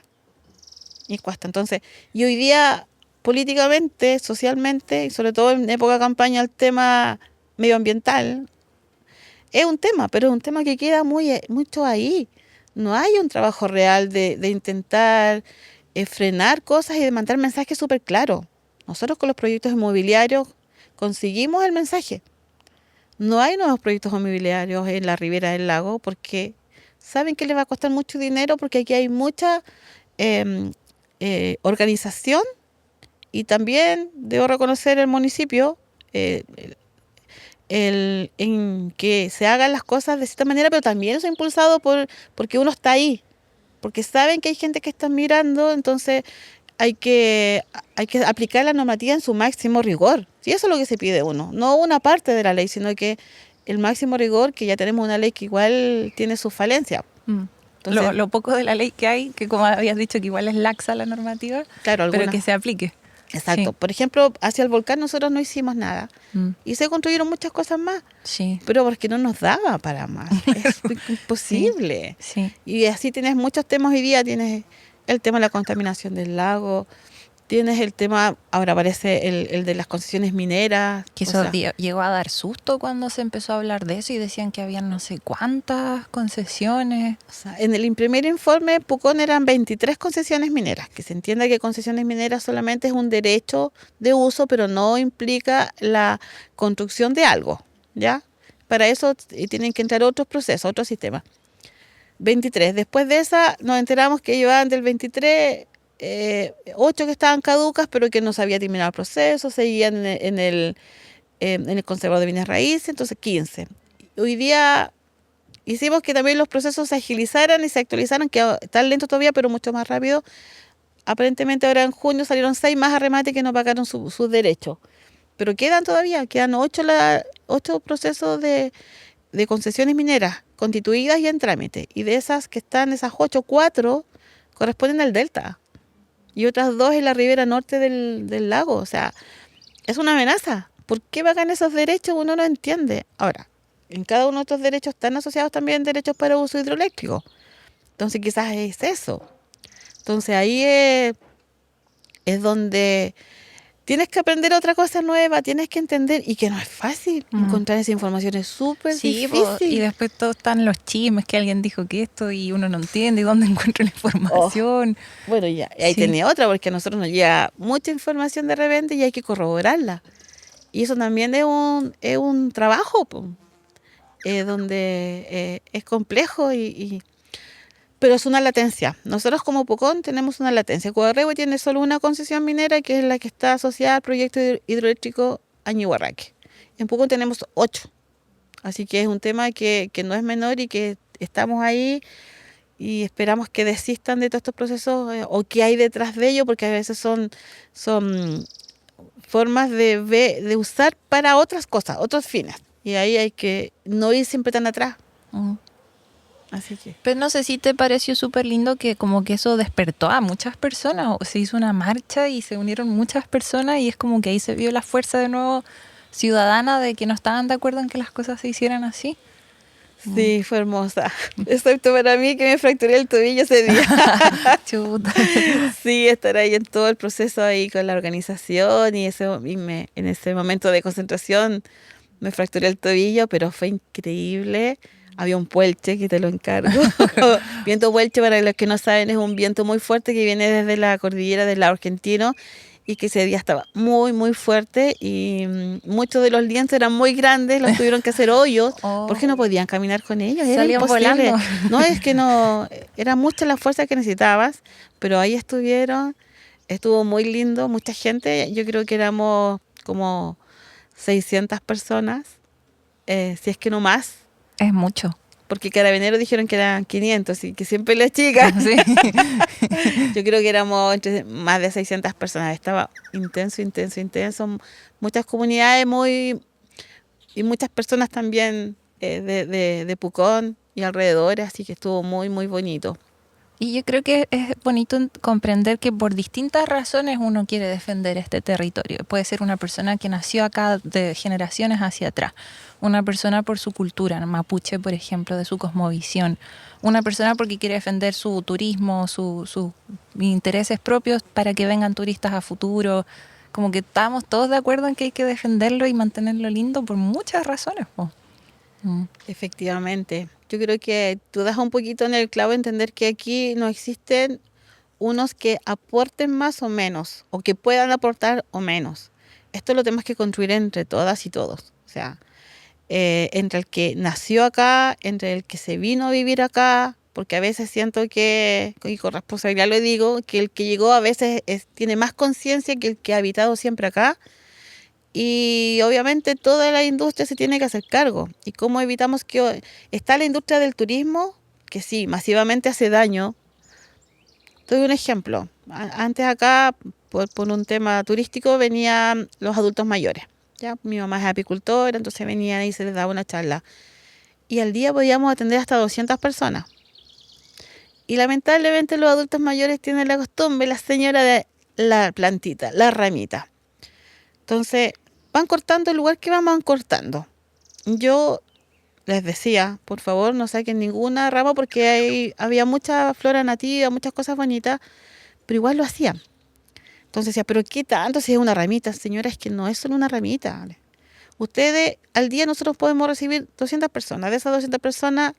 Entonces, y hoy día políticamente, socialmente y sobre todo en época de campaña el tema medioambiental es un tema, pero es un tema que queda mucho ahí. No hay un trabajo real de intentar frenar cosas y de mandar mensajes súper claros. Nosotros con los proyectos inmobiliarios conseguimos el mensaje. No hay nuevos proyectos inmobiliarios en la ribera del lago porque saben que les va a costar mucho dinero porque aquí hay mucha organización y también debo reconocer el municipio en que se hagan las cosas de cierta manera, pero también eso es impulsado porque uno está ahí, porque saben que hay gente que está mirando, entonces hay que aplicar la normativa en su máximo rigor. Y eso es lo que se pide uno, no una parte de la ley, sino que el máximo rigor, que ya tenemos una ley que igual tiene sus falencias. Entonces, lo poco de la ley que hay, que como habías dicho que igual es laxa la normativa, claro, pero que se aplique. Exacto. Sí. Por ejemplo, hacia el volcán nosotros no hicimos nada. Y se construyeron muchas cosas más. Sí. Pero porque no nos daba para más. Es imposible. Sí. Y así tienes muchos temas hoy día. Tienes el tema de la contaminación del lago. Tienes el tema, ahora aparece el de las concesiones mineras. Que eso llegó a dar susto cuando se empezó a hablar de eso y decían que habían no sé cuántas concesiones. O sea, en el primer informe Pucón eran 23 concesiones mineras, que se entienda que concesiones mineras solamente es un derecho de uso, pero no implica la construcción de algo, ¿ya? Para eso tienen que entrar otros procesos, otros sistemas. 23. Después de esa nos enteramos que llevaban del 23... 8 que estaban caducas, pero que no se había terminado el proceso, seguían en el conservador de bienes raíces, entonces 15. Hoy día hicimos que también los procesos se agilizaran y se actualizaran, que están lentos todavía, pero mucho más rápido. Aparentemente ahora en junio salieron 6 más a remate que no pagaron sus derechos. Pero quedan 8 procesos de concesiones mineras constituidas y en trámite. Y de esas que están, esas 8, 4 corresponden al delta. Y otras 2 en la ribera norte del lago. O sea, es una amenaza. ¿Por qué pagan esos derechos? Uno no entiende. Ahora, en cada uno de estos derechos están asociados también derechos para uso hidroeléctrico. Entonces quizás es eso. Entonces ahí es donde tienes que aprender otra cosa nueva, tienes que entender, y que no es fácil. Encontrar esa información es súper difícil. Y después todos están los chismes, que alguien dijo que esto y uno no entiende, y dónde encuentro la información. Bueno, ya ahí tenía otra, porque a nosotros nos llega mucha información de repente y hay que corroborarla. Y eso también es un trabajo, po, donde es complejo pero es una latencia. Nosotros como Pucón tenemos una latencia. Codarrehue tiene solo una concesión minera, que es la que está asociada al proyecto hidroeléctrico Añihuarraque. En Pucón tenemos 8. Así que es un tema que no es menor y que estamos ahí y esperamos que desistan de todos estos procesos o que hay detrás de ellos, porque a veces son formas de usar para otras cosas, otros fines. Y ahí hay que no ir siempre tan atrás. Mm. Así que... Pero no sé si te pareció súper lindo que como que eso despertó a muchas personas, o se hizo una marcha y se unieron muchas personas y es como que ahí se vio la fuerza de nuevo ciudadana de que no estaban de acuerdo en que las cosas se hicieran así. Sí, fue hermosa. Excepto para mí, que me fracturé el tobillo ese día. Chuta. Sí, estar ahí en todo el proceso ahí con la organización y en ese momento de concentración me fracturé el tobillo, pero fue increíble. Había un puelche, que te lo encargo. Viento puelche, para los que no saben, es un viento muy fuerte que viene desde la cordillera del lado argentino y que ese día estaba muy, muy fuerte y muchos de los lienzos eran muy grandes, los tuvieron que hacer hoyos porque no podían caminar con ellos, era Salían imposible. volando. No, es que no, era mucha la fuerza que necesitabas, pero ahí estuvieron, estuvo muy lindo, mucha gente, yo creo que éramos como 600 personas, si es que no más. Es mucho. Porque Carabineros dijeron que eran 500 y que siempre las chicas. Sí. Yo creo que éramos entre más de 600 personas. Estaba intenso, intenso, intenso. Muchas comunidades y muchas personas también de Pucón y alrededores, así que estuvo muy, muy bonito. Y yo creo que es bonito comprender que por distintas razones uno quiere defender este territorio. Puede ser una persona que nació acá de generaciones hacia atrás, una persona por su cultura, mapuche, por ejemplo, de su cosmovisión, una persona porque quiere defender su turismo, sus intereses propios para que vengan turistas a futuro. Como que estamos todos de acuerdo en que hay que defenderlo y mantenerlo lindo por muchas razones, po. Efectivamente. Yo creo que tú das un poquito en el clavo entender que aquí no existen unos que aporten más o menos, o que puedan aportar o menos. Esto lo tenemos que construir entre todas y todos. O sea, entre el que nació acá, entre el que se vino a vivir acá, porque a veces siento que, y con responsabilidad lo digo, que el que llegó a veces tiene más conciencia que el que ha habitado siempre acá. Y obviamente toda la industria se tiene que hacer cargo. ¿Y cómo evitamos que está la industria del turismo? Que sí, masivamente hace daño. Te doy un ejemplo. Antes acá, por un tema turístico, venían los adultos mayores. ¿Ya? Mi mamá es apicultora, entonces venían y se les daba una charla. Y al día podíamos atender hasta 200 personas. Y lamentablemente los adultos mayores tienen la costumbre, la señora de la plantita, la ramita. Entonces, van cortando el lugar que van cortando. Yo les decía, por favor, no saquen ninguna rama porque había mucha flora nativa, muchas cosas bonitas, pero igual lo hacían. Entonces decía, pero ¿qué tanto si es una ramita? Señora, es que no es solo una ramita. Ustedes, al día nosotros podemos recibir 200 personas. De esas 200 personas,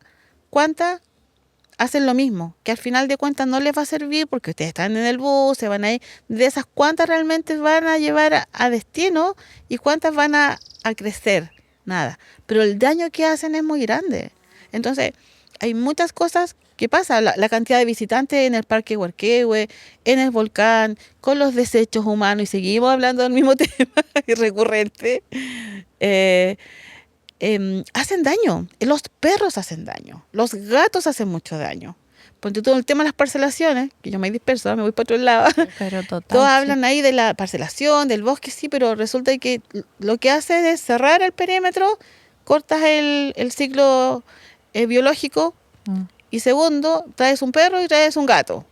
¿cuántas hacen lo mismo? Que al final de cuentas no les va a servir porque ustedes están en el bus, se van a ir. De esas, ¿cuántas realmente van a llevar a destino y cuántas van a crecer? Nada. Pero el daño que hacen es muy grande. Entonces, hay muchas cosas que pasan. La cantidad de visitantes en el Parque Huarquehue, en el volcán, con los desechos humanos, y seguimos hablando del mismo tema recurrente. Hacen daño. Los perros hacen daño. Los gatos hacen mucho daño. Ponte todo el tema de las parcelaciones, que yo me disperso, me voy para otro lado. Pero total, Todos sí. hablan ahí de la parcelación, del bosque, sí, pero resulta que lo que hace es cerrar el perímetro, cortas el ciclo biológico, y segundo, traes un perro y traes un gato.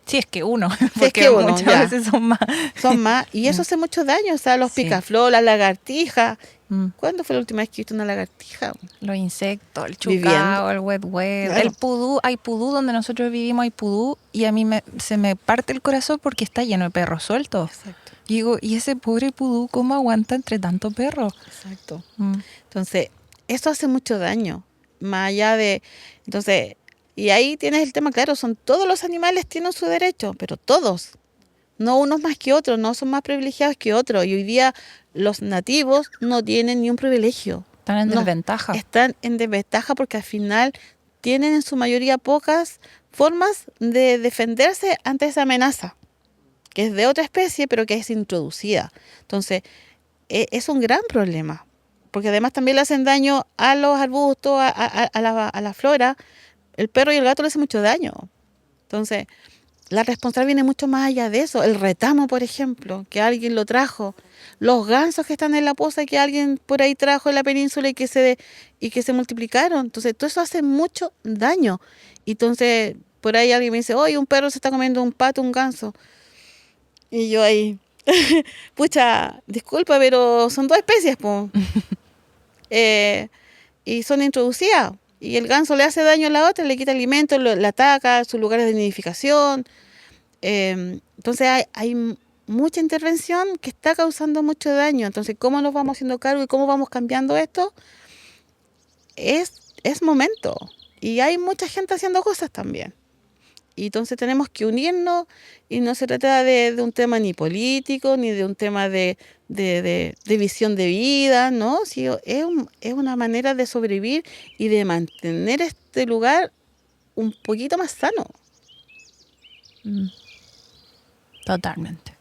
Si es que uno, Si es porque que uno, muchas ya. veces son más. Son más, y eso hace mucho daño. O sea, los Sí. picaflor, las lagartijas. ¿Cuándo fue la última vez que viste una lagartija? Los insectos, el Viviendo. chucao, el wet, Claro. el pudú. Hay pudú donde nosotros vivimos, hay pudú, y a mí se me parte el corazón porque está lleno de perros sueltos. Exacto. Y digo, ¿y ese pobre pudú cómo aguanta entre tanto perro? Exacto. Mm. Entonces, eso hace mucho daño. Más allá de... Entonces, y ahí tienes el tema, claro, todos los animales tienen su derecho, pero todos. No unos más que otros, no son más privilegiados que otros. Y hoy día los nativos no tienen ni un privilegio. Están en No, desventaja. están en desventaja porque al final tienen en su mayoría pocas formas de defenderse ante esa amenaza, que es de otra especie, pero que es introducida. Entonces, es un gran problema, porque además también le hacen daño a los arbustos, a la flora. El perro y el gato le hacen mucho daño. Entonces, la responsabilidad viene mucho más allá de eso. El retamo, por ejemplo, que alguien lo trajo. Los gansos que están en la poza que alguien por ahí trajo en la península y que se multiplicaron. Entonces, todo eso hace mucho daño. Y entonces, por ahí alguien me dice, oye, un perro se está comiendo un pato, un ganso. Y yo ahí, pucha, disculpa, pero son dos especies, po. Y son introducidas. Y el ganso le hace daño a la otra, le quita alimento, la ataca, sus lugares de nidificación. Entonces hay mucha intervención que está causando mucho daño. Entonces, ¿cómo nos vamos haciendo cargo y cómo vamos cambiando esto? Es momento. Y hay mucha gente haciendo cosas también. Y entonces tenemos que unirnos y no se trata de un tema ni político, ni de un tema de visión de vida, ¿no? Sí, es una manera de sobrevivir y de mantener este lugar un poquito más sano. Totalmente.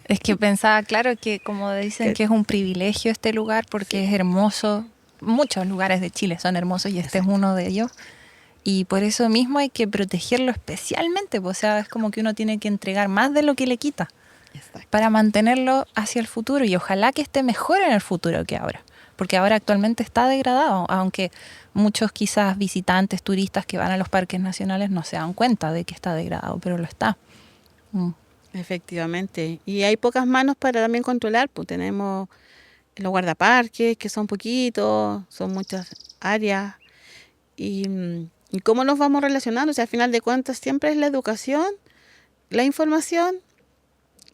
Es que pensaba, claro, que como dicen que es un privilegio este lugar porque es hermoso. Muchos lugares de Chile son hermosos y este es uno de ellos. Y por eso mismo hay que protegerlo especialmente. O sea, es como que uno tiene que entregar más de lo que le quita. Exacto. Para mantenerlo hacia el futuro. Y ojalá que esté mejor en el futuro que ahora. Porque ahora actualmente está degradado. Aunque muchos quizás visitantes, turistas que van a los parques nacionales no se dan cuenta de que está degradado, pero lo está. Efectivamente. Y hay pocas manos para también controlar. Pues tenemos los guardaparques, que son poquitos, son muchas áreas. ¿Y cómo nos vamos relacionando? O sea, al final de cuentas siempre es la educación, la información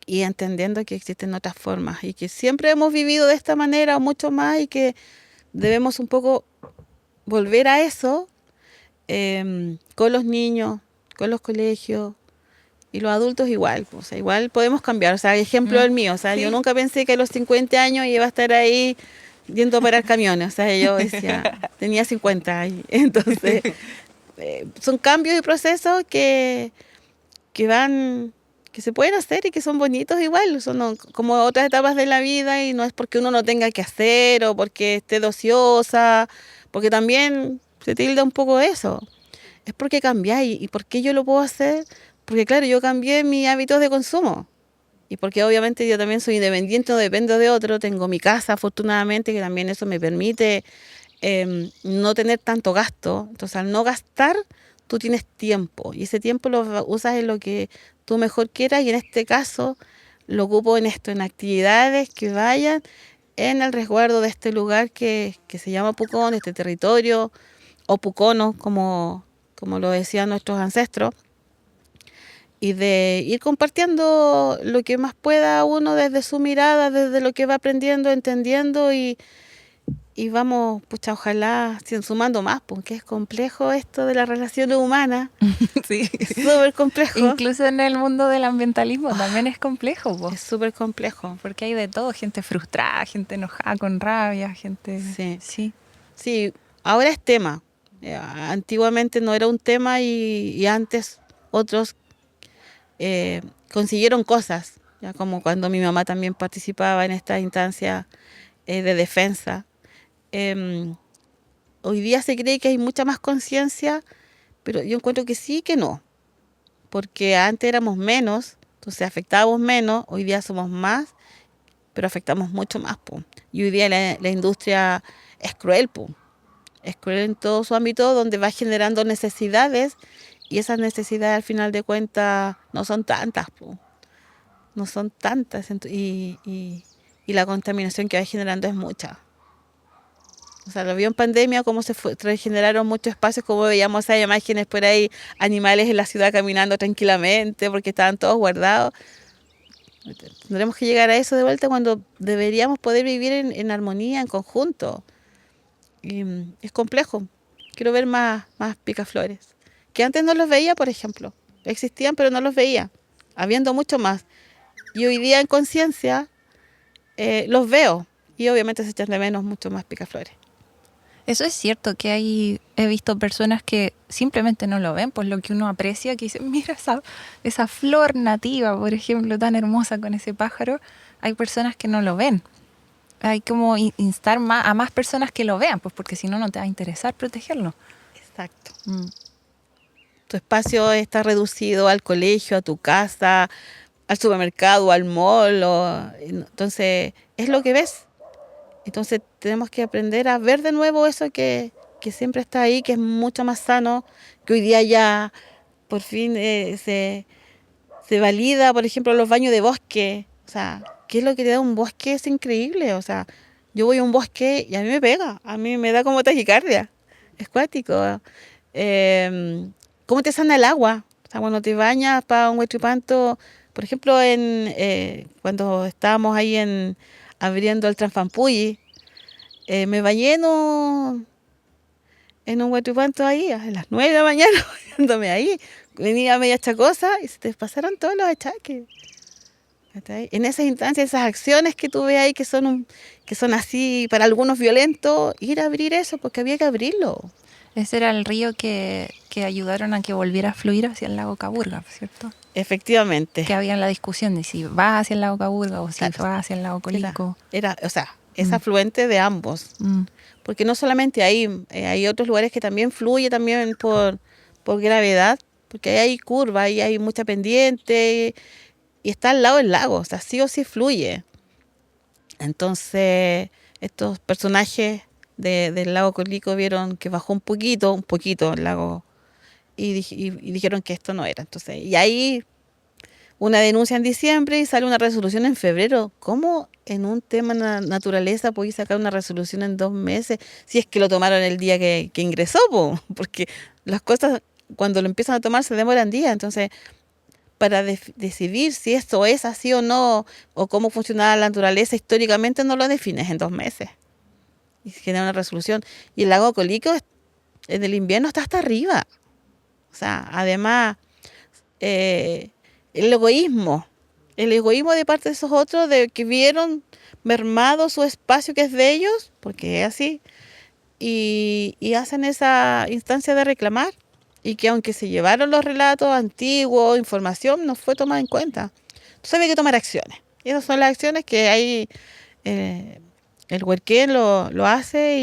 y entendiendo que existen otras formas y que siempre hemos vivido de esta manera o mucho más y que debemos un poco volver a eso con los niños, con los colegios y los adultos igual. O sea, igual podemos cambiar. O sea, ejemplo el mío. O sea, yo nunca pensé que a los 50 años iba a estar ahí yendo a parar camiones. O sea, yo decía, tenía 50 y entonces son cambios y procesos que se pueden hacer y que son bonitos igual, son como otras etapas de la vida y no es porque uno no tenga que hacer o porque esté de ociosa, porque también se tilda un poco eso. Es porque cambiáis y ¿por qué yo lo puedo hacer? Porque claro, yo cambié mis hábitos de consumo. Y porque obviamente yo también soy independiente, no dependo de otro, tengo mi casa afortunadamente, que también eso me permite no tener tanto gasto. Entonces al no gastar, tú tienes tiempo y ese tiempo lo usas en lo que tú mejor quieras y en este caso lo ocupo en esto, en actividades que vayan en el resguardo de este lugar que se llama Pucón, este territorio, o Pucono, como lo decían nuestros ancestros. Y de ir compartiendo lo que más pueda uno desde su mirada, desde lo que va aprendiendo, entendiendo y vamos, pucha, ojalá sumando más, porque es complejo esto de las relaciones humanas. Sí. Es súper complejo. Incluso en el mundo del ambientalismo también es complejo. Es súper complejo. Porque hay de todo, gente frustrada, gente enojada con rabia, gente... Sí, ahora es tema. Antiguamente no era un tema y antes otros consiguieron cosas, ya como cuando mi mamá también participaba en esta instancia de defensa. Hoy día se cree que hay mucha más conciencia, pero yo encuentro que sí, que no, porque antes éramos menos, entonces afectábamos menos, hoy día somos más, pero afectamos mucho más, po. Y hoy día la industria es cruel, po. Es cruel en todo su ámbito, donde va generando necesidades y esas necesidades al final de cuentas no son tantas, po. No son tantas y la contaminación que va generando es mucha. O sea, lo vio en pandemia, cómo se regeneraron muchos espacios, como veíamos esas imágenes por ahí, animales en la ciudad caminando tranquilamente porque estaban todos guardados. Tendremos que llegar a eso de vuelta cuando deberíamos poder vivir en armonía, en conjunto. Y es complejo. Quiero ver más picaflores. Que antes no los veía, por ejemplo. Existían, pero no los veía. habiendo mucho más. Y hoy día en conciencia los veo y obviamente se echan de menos mucho más picaflores. Eso es cierto, que he visto personas que simplemente no lo ven, por lo que uno aprecia, que dicen, mira esa flor nativa, por ejemplo, tan hermosa con ese pájaro. Hay personas que no lo ven. Hay como instar a más personas que lo vean, pues porque si no, no te va a interesar protegerlo. Exacto. Tu espacio está reducido al colegio, a tu casa, al supermercado, al mall. Entonces, es lo que ves. Entonces, tenemos que aprender a ver de nuevo eso que siempre está ahí, que es mucho más sano, que hoy día ya por fin se valida, por ejemplo, los baños de bosque. O sea, ¿qué es lo que te da un bosque? Es increíble. O sea, yo voy a un bosque y a mí me pega, a mí me da como taquicardia. Es cuático. ¿Cómo te sana el agua? O sea, cuando te bañas para un huetripanto, por ejemplo, cuando estábamos ahí abriendo el Transpampulli, me bañé en un huetripanto ahí a las 9 de la mañana, bañándome ahí. Venía media chacosa y se te pasaron todos los achaques. En esas instancias, esas acciones que tú ves ahí que son así para algunos violentos, ir a abrir eso porque había que abrirlo. Ese era el río que ayudaron a que volviera a fluir hacia el lago Caburga, ¿cierto? Efectivamente. Que había la discusión de si va hacia el lago Caburga o si va hacia el lago Colico. O sea, es afluente de ambos. Porque no solamente ahí, hay otros lugares que también fluye también por gravedad, porque ahí hay curvas, ahí hay mucha pendiente y está al lado del lago, o sea, sí o sí fluye. Entonces, estos personajes del lago Colico vieron que bajó un poquito el lago y dijeron que esto no era. Entonces, y ahí una denuncia en diciembre y sale una resolución en febrero. ¿Cómo en un tema naturaleza podéis sacar una resolución en 2 meses si es que lo tomaron el día que ingresó? Porque las cosas cuando lo empiezan a tomar se demoran días. Entonces, para decidir si esto es así o no, o cómo funciona la naturaleza históricamente, no lo defines en 2 meses. Y se genera una resolución. Y el lago Colico en el invierno está hasta arriba. O sea, además, el egoísmo de parte de esos otros, de que vieron mermado su espacio que es de ellos, porque es así, y hacen esa instancia de reclamar, y que aunque se llevaron los relatos antiguos, información, no fue tomada en cuenta. Entonces había que tomar acciones. Y esas son las acciones que hay, el Huerquén lo hace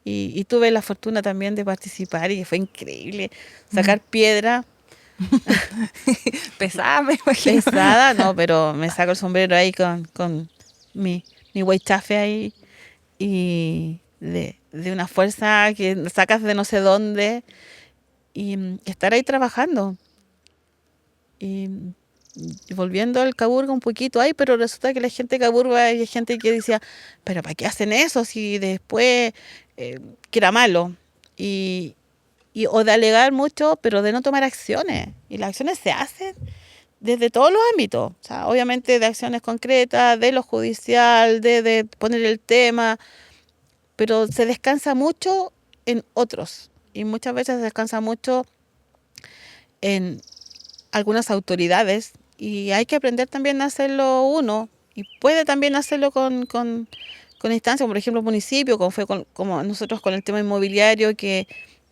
y tuve la fortuna también de participar y fue increíble. Sacar piedra. Pesada, me imagino. Pesada, no, pero me saco el sombrero ahí con mi huaychafe ahí y de una fuerza que sacas de no sé dónde y estar ahí trabajando. Y volviendo al Caburga un poquito ahí, pero resulta que la gente de Caburga hay gente que decía, pero ¿para qué hacen eso si después que era malo? O de alegar mucho, pero de no tomar acciones. Y las acciones se hacen desde todos los ámbitos. O sea, obviamente de acciones concretas, de lo judicial, de poner el tema, pero se descansa mucho en otros. Y muchas veces se descansa mucho en algunas autoridades. Y hay que aprender también a hacerlo uno. Y puede también hacerlo con instancias, por ejemplo, municipio, como fue como nosotros con el tema inmobiliario, que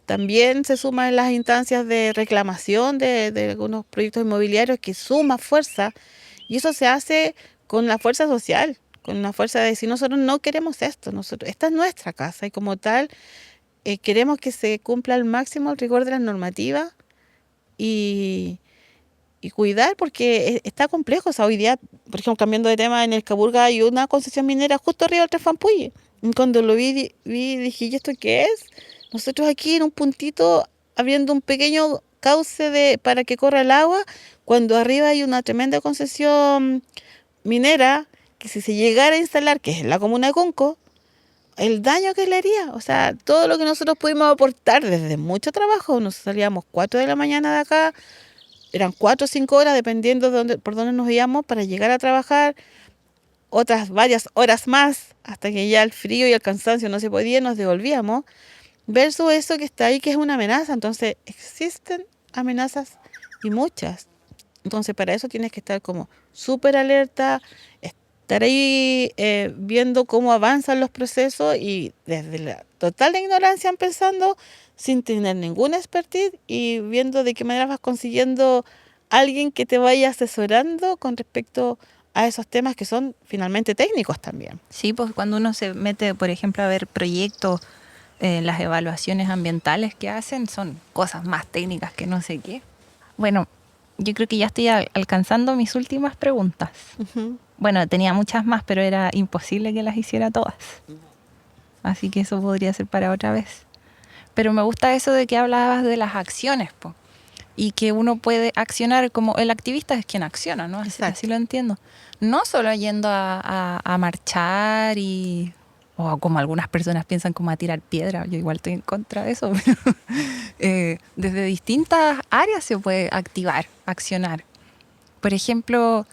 también se suma en las instancias de reclamación de algunos proyectos inmobiliarios, que suma fuerza, y eso se hace con la fuerza social, con la fuerza de decir, nosotros no queremos esto, esta es nuestra casa, y como tal, queremos que se cumpla al máximo el rigor de las normativas y cuidar, porque está complejo. O sea, hoy día, por ejemplo, cambiando de tema, en el Caburga hay una concesión minera justo arriba del Transpampulli. Cuando lo vi dije, ¿y esto qué es? Nosotros aquí en un puntito, abriendo un pequeño cauce para que corra el agua, cuando arriba hay una tremenda concesión minera, que si se llegara a instalar, que es en la comuna de Conco, el daño que le haría, o sea, todo lo que nosotros pudimos aportar desde mucho trabajo, nos salíamos 4 de la mañana de acá, eran 4 o 5 horas, dependiendo por dónde nos íbamos, para llegar a trabajar, otras varias horas más, hasta que ya el frío y el cansancio no se podía, nos devolvíamos, versus eso que está ahí, que es una amenaza. Entonces, existen amenazas y muchas. Entonces, para eso tienes que estar como súper alerta, estar ahí viendo cómo avanzan los procesos y desde la total ignorancia empezando, sin tener ninguna expertise y viendo de qué manera vas consiguiendo alguien que te vaya asesorando con respecto a esos temas que son finalmente técnicos también. Sí, pues cuando uno se mete, por ejemplo, a ver proyectos, las evaluaciones ambientales que hacen son cosas más técnicas que no sé qué. Bueno, yo creo que ya estoy alcanzando mis últimas preguntas. Ujú. Bueno, tenía muchas más, pero era imposible que las hiciera todas. Así que eso podría ser para otra vez. Pero me gusta eso de que hablabas de las acciones, po. Y que uno puede accionar como el activista es quien acciona, ¿no? Así lo entiendo. No solo yendo a marchar o como algunas personas piensan como a tirar piedra, yo igual estoy en contra de eso, pero desde distintas áreas se puede activar, accionar. Por ejemplo,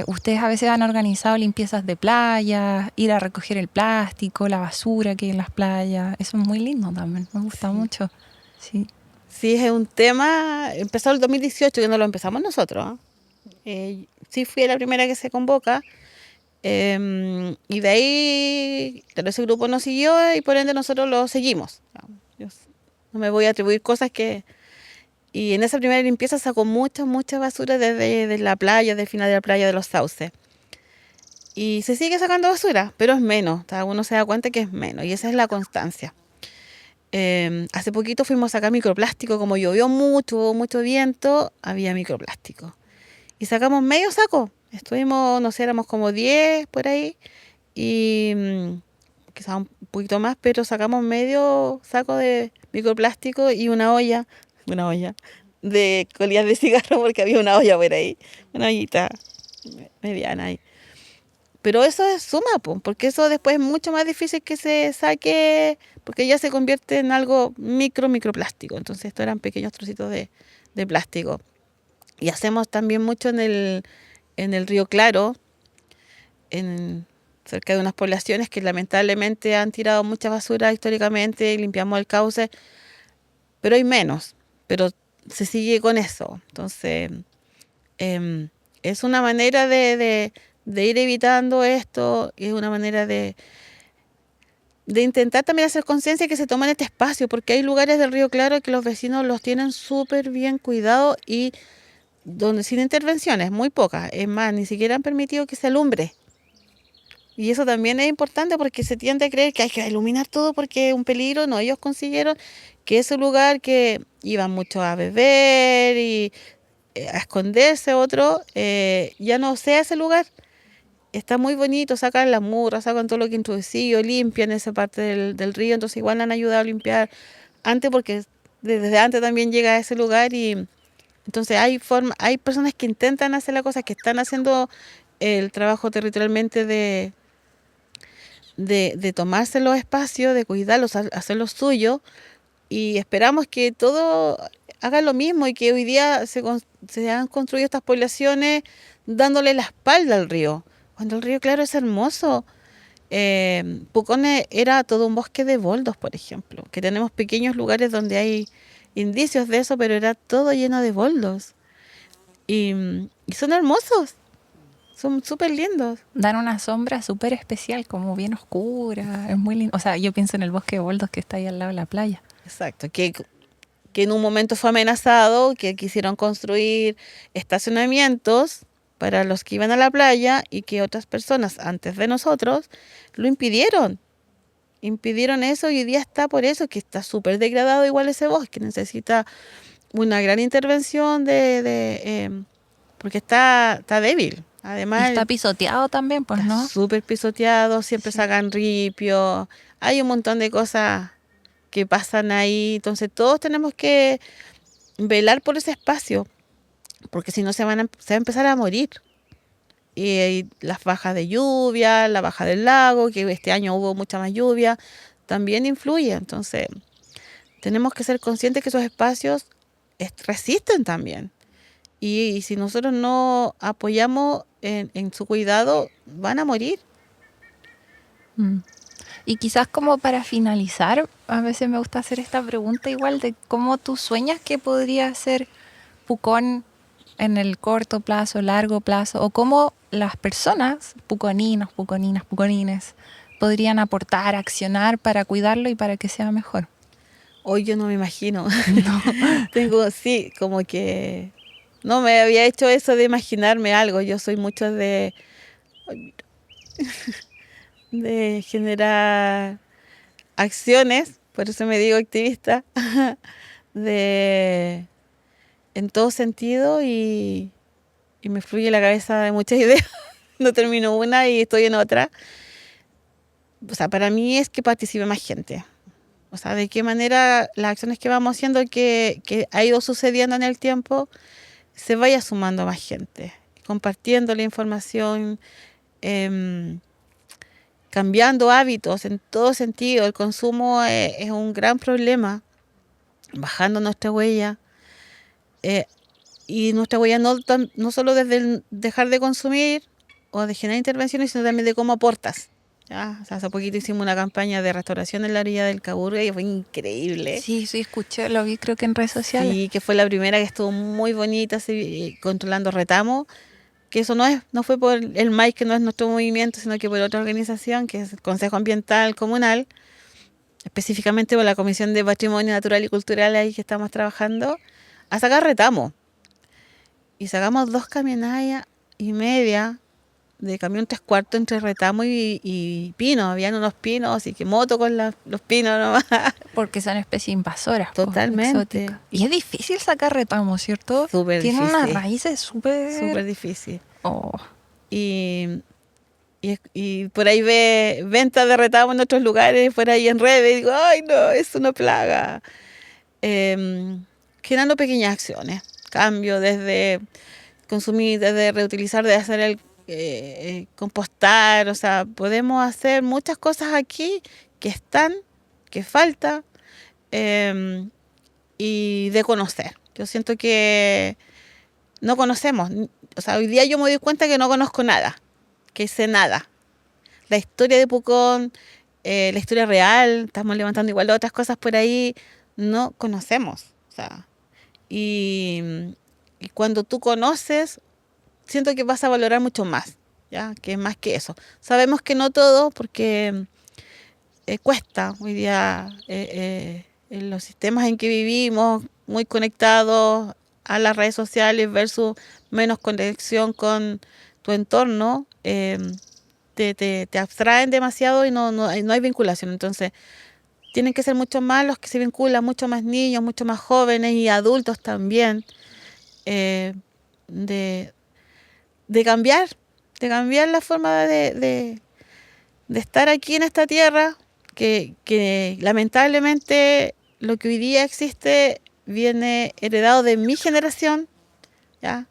ustedes a veces han organizado limpiezas de playas, ir a recoger el plástico, la basura que hay en las playas. Eso es muy lindo también, me gusta mucho. Sí. Sí, es un tema, empezó el 2018, que no lo empezamos nosotros. Sí fui la primera que se convoca, y de ahí, pero ese grupo nos siguió y por ende nosotros lo seguimos. Yo no me voy a atribuir cosas que... Y en esa primera limpieza sacó mucha basura desde de la playa, del final de la playa de los Sauces. Y se sigue sacando basura, pero es menos. Uno se da cuenta que es menos y esa es la constancia. Hace poquito fuimos a sacar microplástico, como llovió mucho viento, había microplástico. Y sacamos medio saco. Estuvimos, no sé, éramos como 10 por ahí. Y quizás un poquito más, pero sacamos medio saco de microplástico y una olla de colillas de cigarro, porque había una olla por ahí, una ollita mediana ahí. Pero eso es suma, po, porque eso después es mucho más difícil que se saque, porque ya se convierte en algo microplástico. Entonces estos eran pequeños trocitos de plástico. Y hacemos también mucho en el río Claro, cerca de unas poblaciones que lamentablemente han tirado mucha basura históricamente, y limpiamos el cauce, pero hay menos, pero se sigue con eso. Entonces, es una manera de ir evitando esto, y es una manera de intentar también hacer conciencia que se tomen este espacio, porque hay lugares del Río Claro que los vecinos los tienen súper bien cuidados y donde sin intervenciones, muy pocas. Es más, ni siquiera han permitido que se alumbre. Y eso también es importante porque se tiende a creer que hay que iluminar todo porque es un peligro. No, ellos consiguieron que ese lugar que iban mucho a beber y a esconderse otro, ya no sea ese lugar. Está muy bonito, sacan las murras, sacan todo lo que introducido, limpian esa parte del río, entonces igual han ayudado a limpiar antes porque desde antes también llega a ese lugar y entonces hay personas que intentan hacer la cosa, que están haciendo el trabajo territorialmente de tomarse los espacios, de cuidarlos, hacer lo suyo y esperamos que todo haga lo mismo y que hoy día se han construido estas poblaciones dándole la espalda al río. Cuando el río, claro, es hermoso. Pucón era todo un bosque de boldos, por ejemplo, que tenemos pequeños lugares donde hay indicios de eso, pero era todo lleno de boldos. Y son hermosos, son súper lindos. Dan una sombra súper especial, como bien oscura, es muy lindo. O sea, yo pienso en el bosque de boldos que está ahí al lado de la playa. Exacto, que en un momento fue amenazado, que quisieron construir estacionamientos para los que iban a la playa y que otras personas antes de nosotros lo impidieron. Impidieron eso y hoy día está por eso, que está súper degradado igual ese bosque. Necesita una gran intervención porque está débil. Y Además, está pisoteado también, pues, está ¿no? súper pisoteado, siempre Sí. sacan ripio. Hay un montón de cosas que pasan ahí. Entonces todos tenemos que velar por ese espacio, porque si no se va a empezar a morir. Y las bajas de lluvia, la baja del lago, que este año hubo mucha más lluvia, también influye. Entonces, tenemos que ser conscientes que esos espacios resisten también. Y si nosotros no apoyamos en su cuidado, van a morir. Mm. Y quizás como para finalizar, a veces me gusta hacer esta pregunta igual de cómo tú sueñas que podría ser Pucón en el corto plazo, largo plazo, o cómo las personas, puconinos, puconines, podrían aportar, accionar para cuidarlo y para que sea mejor? Hoy yo no me imagino. No. Sí, como que no me había hecho eso de imaginarme algo. Yo soy mucho de generar acciones, por eso me digo activista, de en todo sentido y me fluye la cabeza de muchas ideas. No termino una y estoy en otra. O sea, para mí es que participe más gente. O sea, de qué manera las acciones que vamos haciendo, que ha ido sucediendo en el tiempo, se vaya sumando más gente, compartiendo la información, cambiando hábitos en todo sentido. El consumo es un gran problema, bajando nuestra huella. Y nuestra huella no solo desde el dejar de consumir o de generar intervenciones, sino también de cómo aportas. ¿Ya? O sea, hace poquito hicimos una campaña de restauración en la orilla del Caburga y fue increíble. Sí, escuché, lo vi creo que en redes sociales. Sí, que fue la primera, que estuvo muy bonita, así, controlando retamo. Que eso no fue por el MAI, que no es nuestro movimiento, sino que por otra organización, que es el Consejo Ambiental Comunal, específicamente por la Comisión de Patrimonio Natural y Cultural ahí que estamos trabajando, a sacar retamo. Y sacamos 2 camionadas y media de camión 3/4 entre retamo y pino. Habían unos pinos, así que moto con los pinos nomás. Porque son especies invasoras. Totalmente. Exóticas. Y es difícil sacar retamo, ¿cierto? Súper Tiene difícil. unas raíces súper difícil. Oh. Y por ahí ve ventas de retamo en otros lugares, por ahí en redes, y digo, ay no, es una plaga. Generando pequeñas acciones, cambio desde consumir, desde reutilizar, de hacer el compostar, o sea, podemos hacer muchas cosas aquí que falta, y de conocer. Yo siento que no conocemos, o sea, hoy día yo me doy cuenta que no conozco nada, que sé nada. La historia de Pucón, la historia real, estamos levantando igual otras cosas por ahí, no conocemos. O sea, y cuando tú conoces, siento que vas a valorar mucho más, ¿ya? Que es más que eso. Sabemos que no todo, porque cuesta hoy día, en los sistemas en que vivimos, muy conectados a las redes sociales versus menos conexión con tu entorno, te abstraen demasiado y no hay vinculación. Entonces, tienen que ser mucho más los que se vinculan, mucho más niños, mucho más jóvenes y adultos también, de cambiar la forma de estar aquí en esta tierra, que lamentablemente lo que hoy día existe viene heredado de mi generación, ¿ya?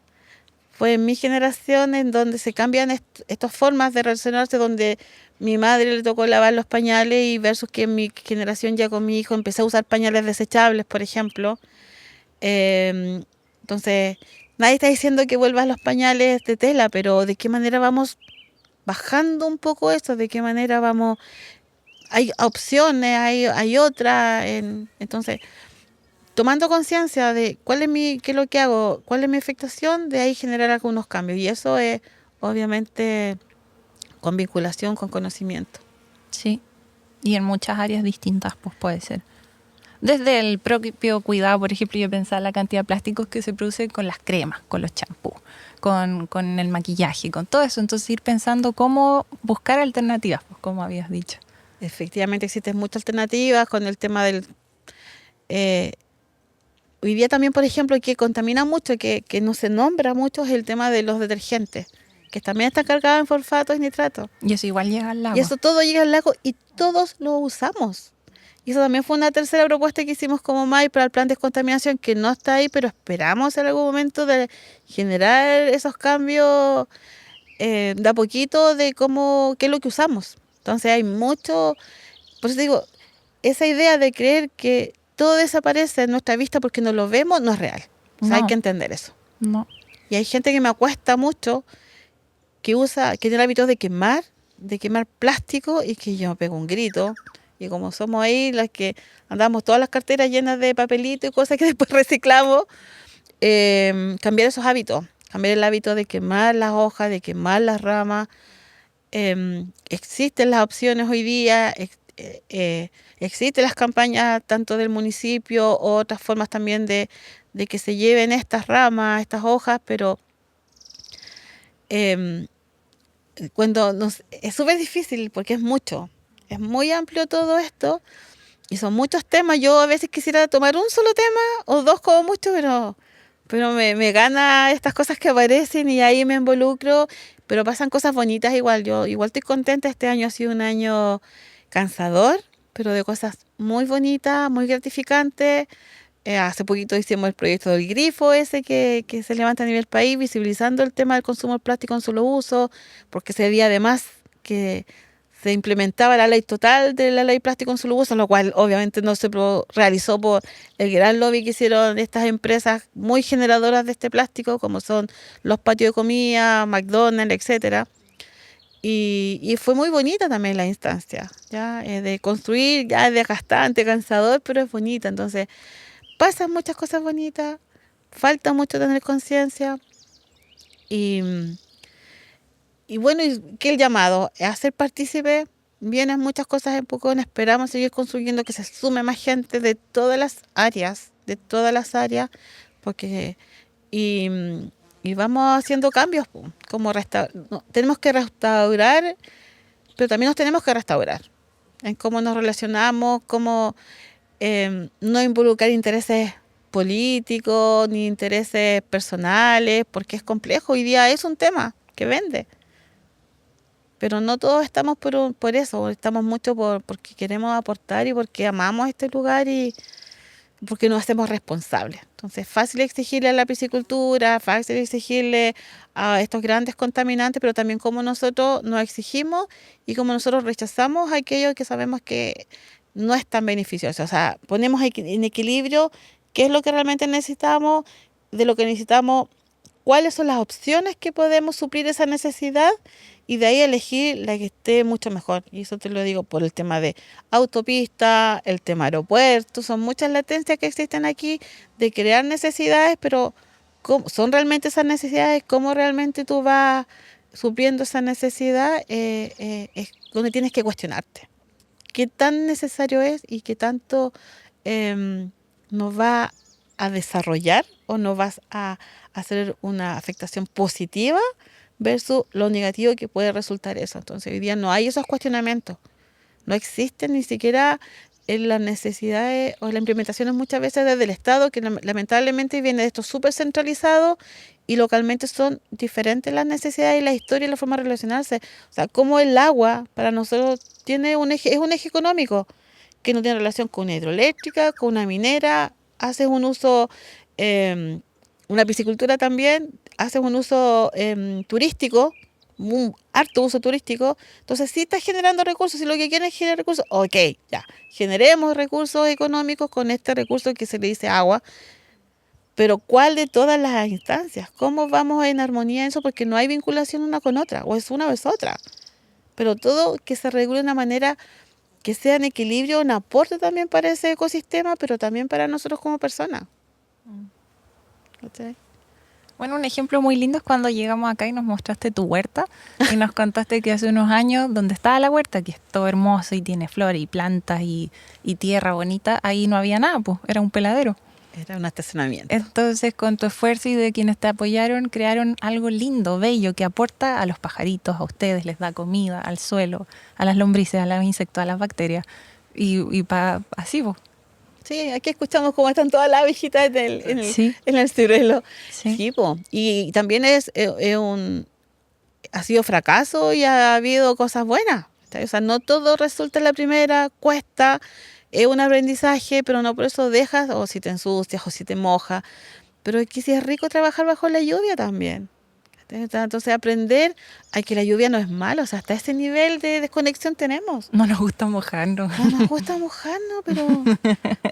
Fue en mi generación en donde se cambian estas formas de relacionarse, donde mi madre le tocó lavar los pañales y versus que en mi generación ya con mi hijo empecé a usar pañales desechables, por ejemplo. Entonces, nadie está diciendo que vuelvas los pañales de tela, pero ¿de qué manera vamos bajando un poco eso? ¿De qué manera vamos? Hay opciones, hay otras. Entonces, tomando conciencia de qué es lo que hago, cuál es mi afectación, de ahí generar algunos cambios. Y eso es, obviamente, con vinculación, con conocimiento. Sí, y en muchas áreas distintas, pues puede ser. Desde el propio cuidado, por ejemplo, yo pensaba la cantidad de plásticos que se produce con las cremas, con los champús, con el maquillaje, con todo eso. Entonces ir pensando cómo buscar alternativas, pues como habías dicho. Efectivamente existen muchas alternativas con el tema del... hoy día también, por ejemplo, que contamina mucho, que no se nombra mucho, es el tema de los detergentes, que también están cargados en fosfatos y nitratos. Y eso igual llega al lago. Y eso todo llega al lago y todos lo usamos. Y eso también fue una tercera propuesta que hicimos como MAI para el plan de descontaminación, que no está ahí, pero esperamos en algún momento de generar esos cambios de a poquito de qué es lo que usamos. Entonces hay mucho, por eso digo, esa idea de creer que todo desaparece en nuestra vista porque no lo vemos, no es real. O sea, hay que entender eso. No. Y hay gente que me acuesta mucho, que tiene hábitos de quemar plástico, y que yo me pego un grito. Y como somos ahí las que andamos todas las carteras llenas de papelito y cosas que después reciclamos, cambiar esos hábitos, cambiar el hábito de quemar las hojas, de quemar las ramas. Existen las opciones hoy día, existen las campañas tanto del municipio o otras formas también de que se lleven estas ramas, estas hojas, pero em, es súper difícil porque es muy amplio todo esto y son muchos temas. Yo a veces quisiera tomar un solo tema o dos como mucho, pero me gana estas cosas que aparecen y ahí me involucro, pero pasan cosas bonitas igual. Yo igual estoy contenta. Este año ha sido un año cansador, pero de cosas muy bonitas, muy gratificantes. Hace poquito hicimos el proyecto del grifo ese que se levanta a nivel país, visibilizando el tema del consumo del plástico en solo uso, porque ese día además que se implementaba la ley total de la ley plástico en solo uso, lo cual obviamente no se realizó por el gran lobby que hicieron estas empresas muy generadoras de este plástico, como son los patios de comida, McDonald's, etcétera. Y fue muy bonita también la instancia, ya de construir, ya es desgastante, cansador, pero es bonita. Entonces pasan muchas cosas bonitas, falta mucho tener conciencia y, y bueno, que el llamado es hacer partícipe, vienen muchas cosas en Pucón, esperamos seguir construyendo que se sume más gente de todas las áreas, porque y, y vamos haciendo cambios, como tenemos que restaurar, pero también nos tenemos que restaurar en cómo nos relacionamos, cómo no involucrar intereses políticos ni intereses personales, porque es complejo. Hoy día es un tema que vende, pero no todos estamos por eso, estamos mucho porque queremos aportar y porque amamos este lugar y porque nos hacemos responsables. Entonces, fácil exigirle a la piscicultura, fácil exigirle a estos grandes contaminantes, pero también cómo nosotros nos exigimos y cómo nosotros rechazamos aquello que sabemos que no es tan beneficioso. O sea, ponemos en equilibrio qué es lo que realmente necesitamos, de lo que necesitamos, cuáles son las opciones que podemos suplir esa necesidad y de ahí elegir la que esté mucho mejor. Y eso te lo digo por el tema de autopista, el tema aeropuerto, son muchas latencias que existen aquí de crear necesidades, pero ¿son realmente esas necesidades? ¿Cómo realmente tú vas supliendo esa necesidad? Es donde tienes que cuestionarte. ¿Qué tan necesario es y qué tanto nos va a desarrollar o nos vas a hacer una afectación positiva versus lo negativo que puede resultar eso? Entonces hoy día no hay esos cuestionamientos, no existen ni siquiera en las necesidades o las implementaciones muchas veces desde el Estado, que lamentablemente viene de esto súper centralizado y localmente son diferentes las necesidades y la historia y la forma de relacionarse. O sea, como el agua para nosotros es un eje económico que no tiene relación con una hidroeléctrica, con una minera, haces un uso, una piscicultura también, haces un uso turístico, un harto uso turístico, entonces sí estás generando recursos, si lo que quieres es generar recursos, ok, ya, generemos recursos económicos con este recurso que se le dice agua, pero ¿cuál de todas las instancias? ¿Cómo vamos en armonía en eso? Porque no hay vinculación una con otra, o es una o es otra, pero todo que se regule de una manera que sea en equilibrio, un aporte también para ese ecosistema, pero también para nosotros como personas. ¿Cachai? Bueno, un ejemplo muy lindo es cuando llegamos acá y nos mostraste tu huerta y nos contaste que hace unos años, donde estaba la huerta, que es todo hermoso y tiene flores y plantas y tierra bonita, ahí no había nada, pues era un peladero. Era un estacionamiento. Entonces, con tu esfuerzo y de quienes te apoyaron, crearon algo lindo, bello, que aporta a los pajaritos, a ustedes, les da comida, al suelo, a las lombrices, a los insectos, a las bacterias. Y así, vos. Sí, aquí escuchamos cómo están todas las abejitas Sí. en el ciruelo. Sí. Sí, po. Y también ha sido fracaso y ha habido cosas buenas. O sea, no todo resulta en la primera, cuesta, es un aprendizaje, pero no por eso dejas, o si te ensucias, o si te mojas. Pero aquí sí es rico trabajar bajo la lluvia también. Entonces aprender a que la lluvia no es mala, o sea, hasta ese nivel de desconexión tenemos. No nos gusta mojarnos. No nos gusta mojarnos, pero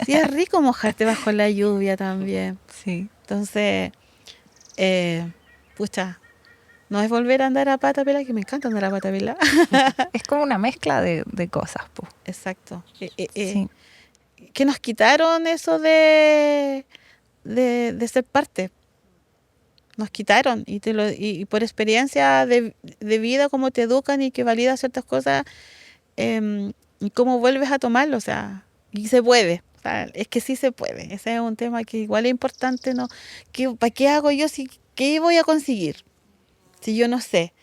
sí es rico mojarte bajo la lluvia también. Sí. Entonces, pucha, no es volver a andar a pata pelada, que me encanta andar a pata pelada. Es como una mezcla de cosas, pues. Exacto. Sí. Que nos quitaron eso de ser parte. nos quitaron y por experiencia de vida, cómo te educan y que valida ciertas cosas, y cómo vuelves a tomarlo, o sea, y se puede. O sea, es que sí se puede. Ese es un tema que igual es importante, ¿no? ¿Para qué hago yo si qué voy a conseguir? Si yo no sé.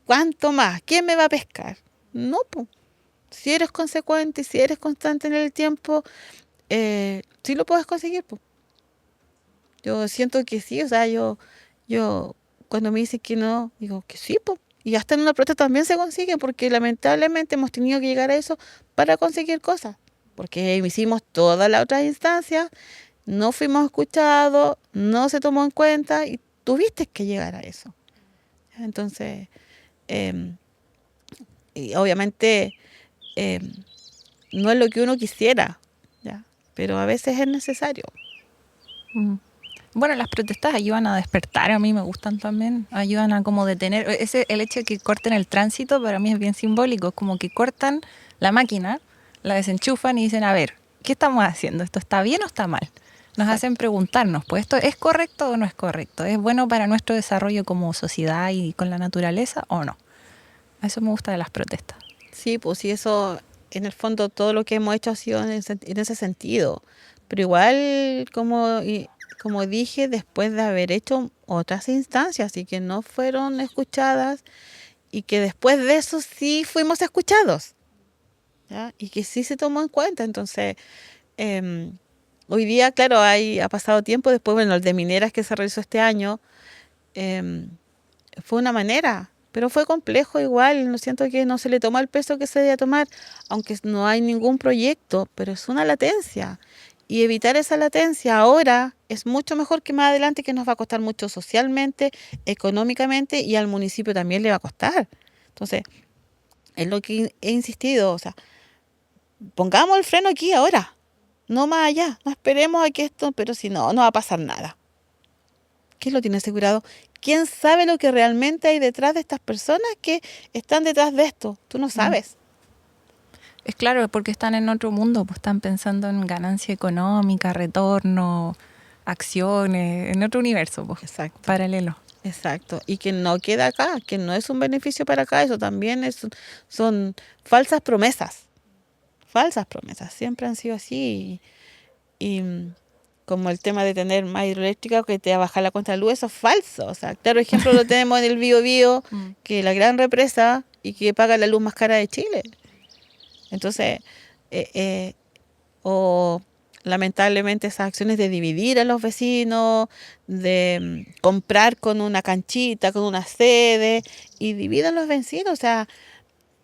¿Cuánto más? ¿Quién me va a pescar? No, pues. Si eres consecuente, si eres constante en el tiempo, sí lo puedes conseguir, pues. Yo siento que sí, o sea, yo cuando me dicen que no, digo que sí, pues. Y hasta en una protesta también se consigue, porque lamentablemente hemos tenido que llegar a eso para conseguir cosas. Porque hicimos todas las otras instancias, no fuimos escuchados, no se tomó en cuenta y tuviste que llegar a eso. Entonces, eh, y obviamente eh, no es lo que uno quisiera, ¿ya? Pero a veces es necesario. Mm. Bueno, las protestas ayudan a despertar, a mí me gustan también, ayudan a como detener, el hecho de que corten el tránsito para mí es bien simbólico, es como que cortan la máquina, la desenchufan y dicen, a ver, ¿qué estamos haciendo? ¿Esto está bien o está mal? Nos Exacto. hacen preguntarnos, pues esto es correcto o no es correcto, ¿es bueno para nuestro desarrollo como sociedad y con la naturaleza o no? Eso me gusta de las protestas. Sí, pues sí, eso, en el fondo, todo lo que hemos hecho ha sido en ese sentido. Pero igual, como dije, después de haber hecho otras instancias y que no fueron escuchadas, y que después de eso sí fuimos escuchados, ¿ya? Y que sí se tomó en cuenta. Entonces, em, hoy día, claro, ha pasado tiempo. Después, bueno, el de mineras que se realizó este año, em, fue una manera, pero fue complejo igual. No siento que no se le toma el peso que se debe tomar, aunque no hay ningún proyecto, pero es una latencia. Y evitar esa latencia ahora es mucho mejor que más adelante, que nos va a costar mucho socialmente, económicamente, y al municipio también le va a costar. Entonces, es lo que he insistido, o sea, pongamos el freno aquí ahora, no más allá, no esperemos a que esto, pero si no, no va a pasar nada. ¿Quién lo tiene asegurado? ¿Quién sabe lo que realmente hay detrás de estas personas que están detrás de esto? Tú no Mm. sabes. Es claro, porque están en otro mundo, pues están pensando en ganancia económica, retorno, acciones, en otro universo, pues, Exacto, paralelo. exacto. Y que no queda acá, que no es un beneficio para acá, eso también son falsas promesas. Falsas promesas, siempre han sido así. Y como el tema de tener más hidroeléctrica que te va a bajar la cuenta de luz, eso es falso. O sea, claro ejemplo lo tenemos en el Biobío, Mm. que es la gran represa y que paga la luz más cara de Chile. Entonces, eh, eh, o lamentablemente esas acciones de dividir a los vecinos, de comprar con una canchita, con una sede, y dividan los vecinos. O sea,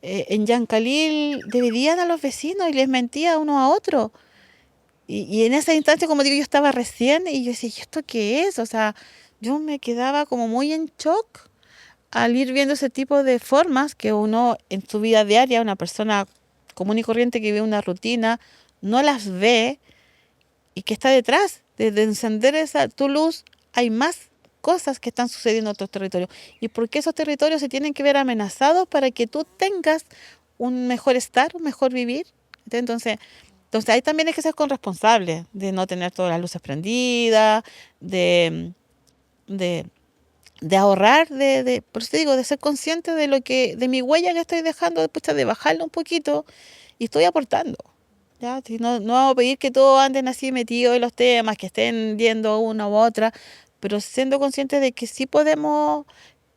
en Yancalil dividían a los vecinos y les mentía uno a otro. Y en esa instancia, como digo, yo estaba recién y yo decía, ¿y esto qué es? O sea, yo me quedaba como muy en shock al ir viendo ese tipo de formas que uno en su vida diaria, una persona común y corriente que vive una rutina, no las ve, y que está detrás de encender esa tu luz. Hay más cosas que están sucediendo en otros territorios. ¿Y por qué esos territorios se tienen que ver amenazados para que tú tengas un mejor estar, un mejor vivir? Entonces ahí también hay que ser responsable de no tener todas las luces prendidas, de, de, de ahorrar, por eso te digo, de ser consciente de de mi huella que estoy dejando, de bajarlo un poquito, y estoy aportando. ¿Ya? Si no vamos a pedir que todos anden así metidos en los temas, que estén yendo una u otra, pero siendo conscientes de que sí podemos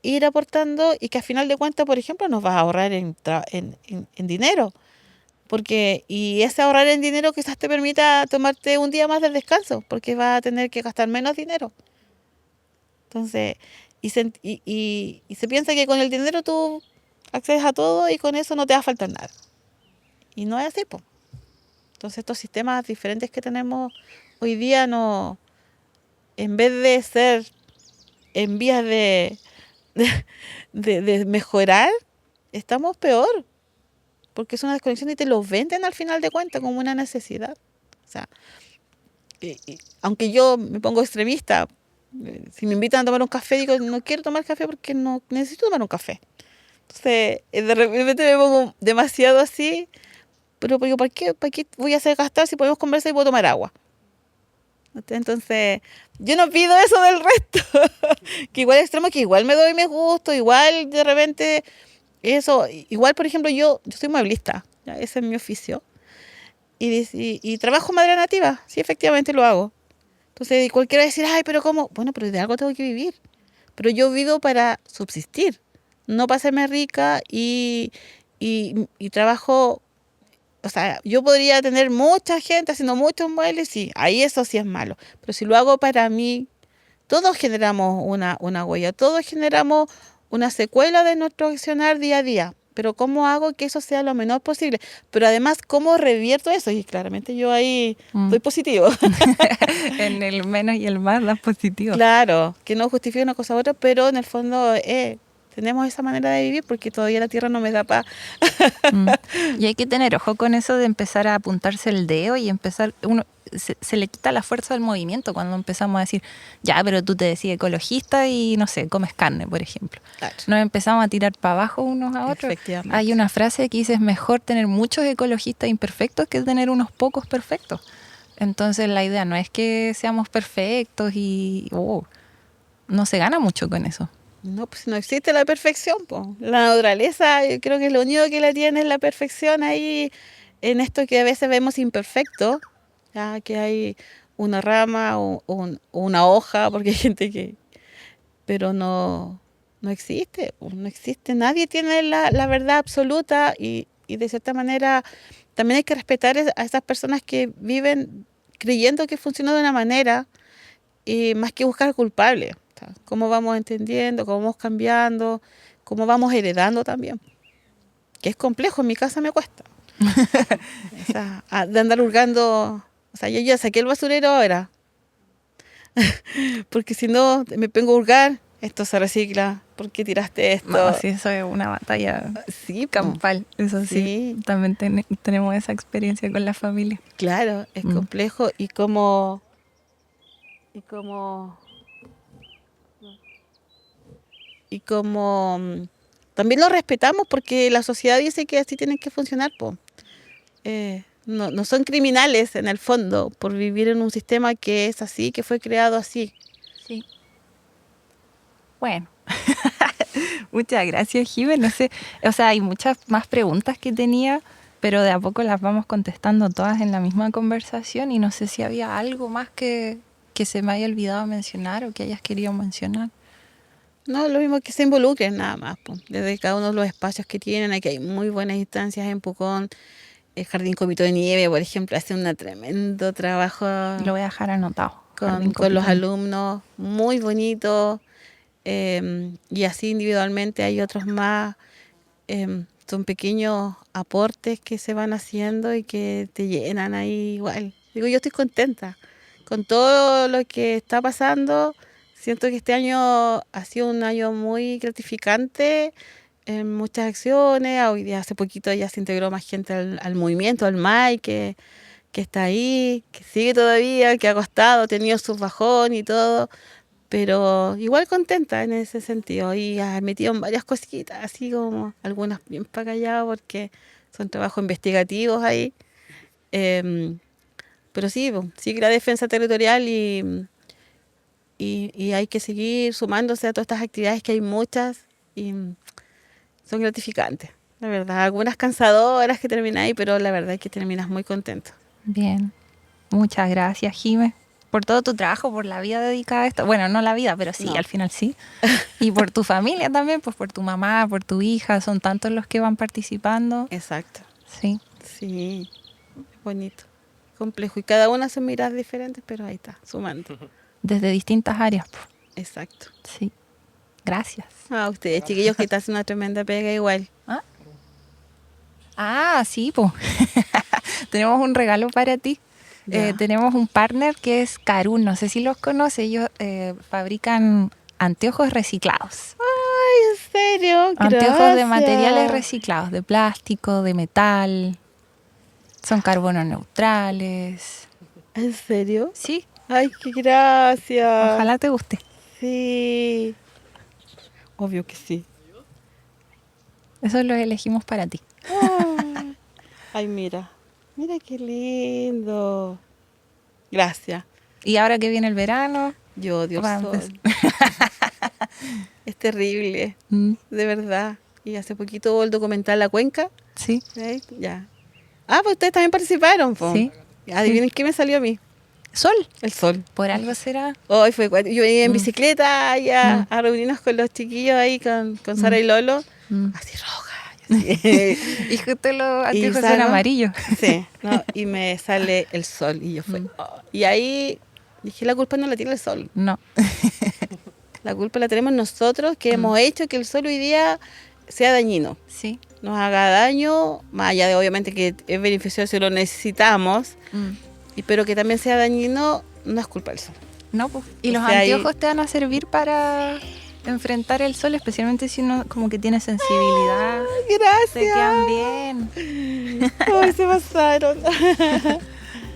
ir aportando, y que al final de cuentas, por ejemplo, nos va a ahorrar en dinero. Y ese ahorrar en dinero quizás te permita tomarte un día más de descanso, porque vas a tener que gastar menos dinero. Entonces, y se piensa que con el dinero tú accedes a todo y con eso no te va a faltar nada. Y no es así, pues. Entonces, estos sistemas diferentes que tenemos hoy día, no, en vez de ser en vías de mejorar, estamos peor, porque es una desconexión y te lo venden al final de cuentas como una necesidad. O sea, aunque yo me pongo extremista, si me invitan a tomar un café, digo, no quiero tomar café porque no necesito tomar un café. Entonces, de repente me pongo demasiado así, pero digo, ¿para qué voy a hacer gastar si podemos conversar y puedo tomar agua? Entonces, yo no pido eso del resto. Que igual extremo, que igual me doy mis gustos, igual de repente eso, igual por ejemplo yo soy mueblista, ¿ya? Ese es mi oficio. Y trabajo madera nativa, sí, efectivamente lo hago. Entonces cualquiera va a decir, ay, pero ¿cómo? Bueno, pero de algo tengo que vivir. Pero yo vivo para subsistir, no para hacerme rica y trabajo, o sea, yo podría tener mucha gente haciendo muchos muebles, sí, ahí eso sí es malo. Pero si lo hago para mí, todos generamos una huella, todos generamos una secuela de nuestro accionar día a día. Pero ¿cómo hago que eso sea lo menor posible? Pero además, ¿cómo revierto eso? Y claramente yo ahí estoy positivo. En el menos y el más das positivo. Claro, que no justifique una cosa u otra, pero en el fondo tenemos esa manera de vivir porque todavía la tierra no me da paz. Y hay que tener ojo con eso de empezar a apuntarse el dedo y empezar, uno se le quita la fuerza del movimiento cuando empezamos a decir, ya, pero tú te decís ecologista y no sé, comes carne, por ejemplo. Claro. Nos empezamos a tirar para abajo unos a otros. Efectivamente. Hay una frase que dice, es mejor tener muchos ecologistas imperfectos que tener unos pocos perfectos. Entonces la idea no es que seamos perfectos y no se gana mucho con eso. No, pues no existe la perfección, po. La naturaleza, yo creo que lo único que la tiene es la perfección ahí, en esto que a veces vemos imperfecto, ya que hay una rama o una hoja, porque hay gente que... Pero no existe, po, no existe. Nadie tiene la verdad absoluta y de cierta manera también hay que respetar a esas personas que viven creyendo que funciona de una manera y más que buscar culpables. Cómo vamos entendiendo, cómo vamos cambiando, cómo vamos heredando también. Que es complejo, en mi casa me cuesta. O sea, de andar hurgando, o sea, yo ya saqué el basurero ahora. Porque si no, me pongo a hurgar, esto se recicla, ¿por qué tiraste esto? No, sí, eso es una batalla Sí, campal, eso sí. También tenemos esa experiencia con la familia. Claro, es complejo y como también lo respetamos porque la sociedad dice que así tienen que funcionar, po. No son criminales en el fondo por vivir en un sistema que es así, que fue creado así. Sí. Bueno, muchas gracias, Jive. No sé, o sea, hay muchas más preguntas que tenía, pero de a poco las vamos contestando todas en la misma conversación y no sé si había algo más que se me haya olvidado mencionar o que hayas querido mencionar. No, lo mismo que se involucren nada más, po. Desde cada uno de los espacios que tienen. Aquí hay muy buenas instancias en Pucón. El Jardín Copito de Nieve, por ejemplo, hace un tremendo trabajo Lo voy a dejar anotado. con los alumnos, muy bonito. Y así individualmente hay otros más. Son pequeños aportes que se van haciendo y que te llenan ahí igual. Digo, yo estoy contenta con todo lo que está pasando. Siento que este año ha sido un año muy gratificante en muchas acciones. Hoy día, hace poquito ya se integró más gente al movimiento, al MAI, que está ahí, que sigue todavía, que ha costado, ha tenido sus bajones y todo. Pero igual contenta en ese sentido y ha metido en varias cositas, así como algunas bien para callado porque son trabajos investigativos ahí. Pero sí, sigue la defensa territorial y hay que seguir sumándose a todas estas actividades que hay muchas y son gratificantes, la verdad. Algunas cansadoras que termináis, pero la verdad es que terminas muy contento. Bien, muchas gracias, Jime, por todo tu trabajo, por la vida dedicada a esto. Bueno, no la vida, pero sí, No. al final sí. Y por tu familia también, pues por tu mamá, por tu hija, son tantos los que van participando. Exacto. Sí. Sí, es bonito, complejo. Y cada una hace miradas diferentes, pero ahí está, sumando. Desde distintas áreas. Pues. Exacto. Sí. Gracias. A ustedes, chiquillos, que te hacen una tremenda pega igual. Sí, pues. Tenemos un regalo para ti. Tenemos un partner que es Carun, no sé si los conoces, ellos fabrican anteojos reciclados. Ay, ¿en serio? Anteojos Gracias. de materiales reciclados, de plástico, de metal. Son carbono neutrales. ¿En serio? Sí. Ay, qué gracia. Ojalá te guste. Sí. Obvio que sí. Eso lo elegimos para ti. Ay, mira. Mira qué lindo. Gracias. Y ahora que viene el verano, Yo odio el va a sol. empezar. Es terrible, Mm, de verdad. Y hace poquito hubo el documental La Cuenca. sí, ¿Sí? Ya. Ah, pues ustedes también participaron, po. sí. Adivinen qué me salió a mí. Sol, El sol. por algo será. Hoy fue yo iba en Mm. bicicleta allá Mm. a reunirnos con los chiquillos ahí, con Sara y Lolo. Mm. Así roja. Así. Y justo los Y anteojos son salgo- amarillos. Sí, ¿no? Y me sale el sol. Y yo fue. Oh. Y ahí dije, la culpa no la tiene el sol. No. La culpa la tenemos nosotros, que hemos hecho que el sol hoy día sea dañino. Sí. Nos haga daño, más allá de obviamente que es beneficioso y lo necesitamos, pero que también sea dañino, no es culpa del sol. No, pues. Y O los sea, ahí- anteojos te van a servir para enfrentar el sol, especialmente si uno como que tiene sensibilidad. Te Gracias. quedan bien. Ay, se pasaron.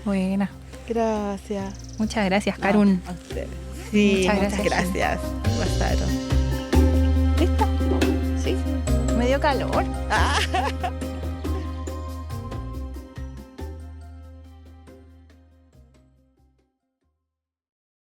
Buena. Gracias. Muchas gracias, Karun. A ustedes. Sí, Muchas muchas gracias. gracias. Pasaron. ¿Lista? Sí. Me dio calor.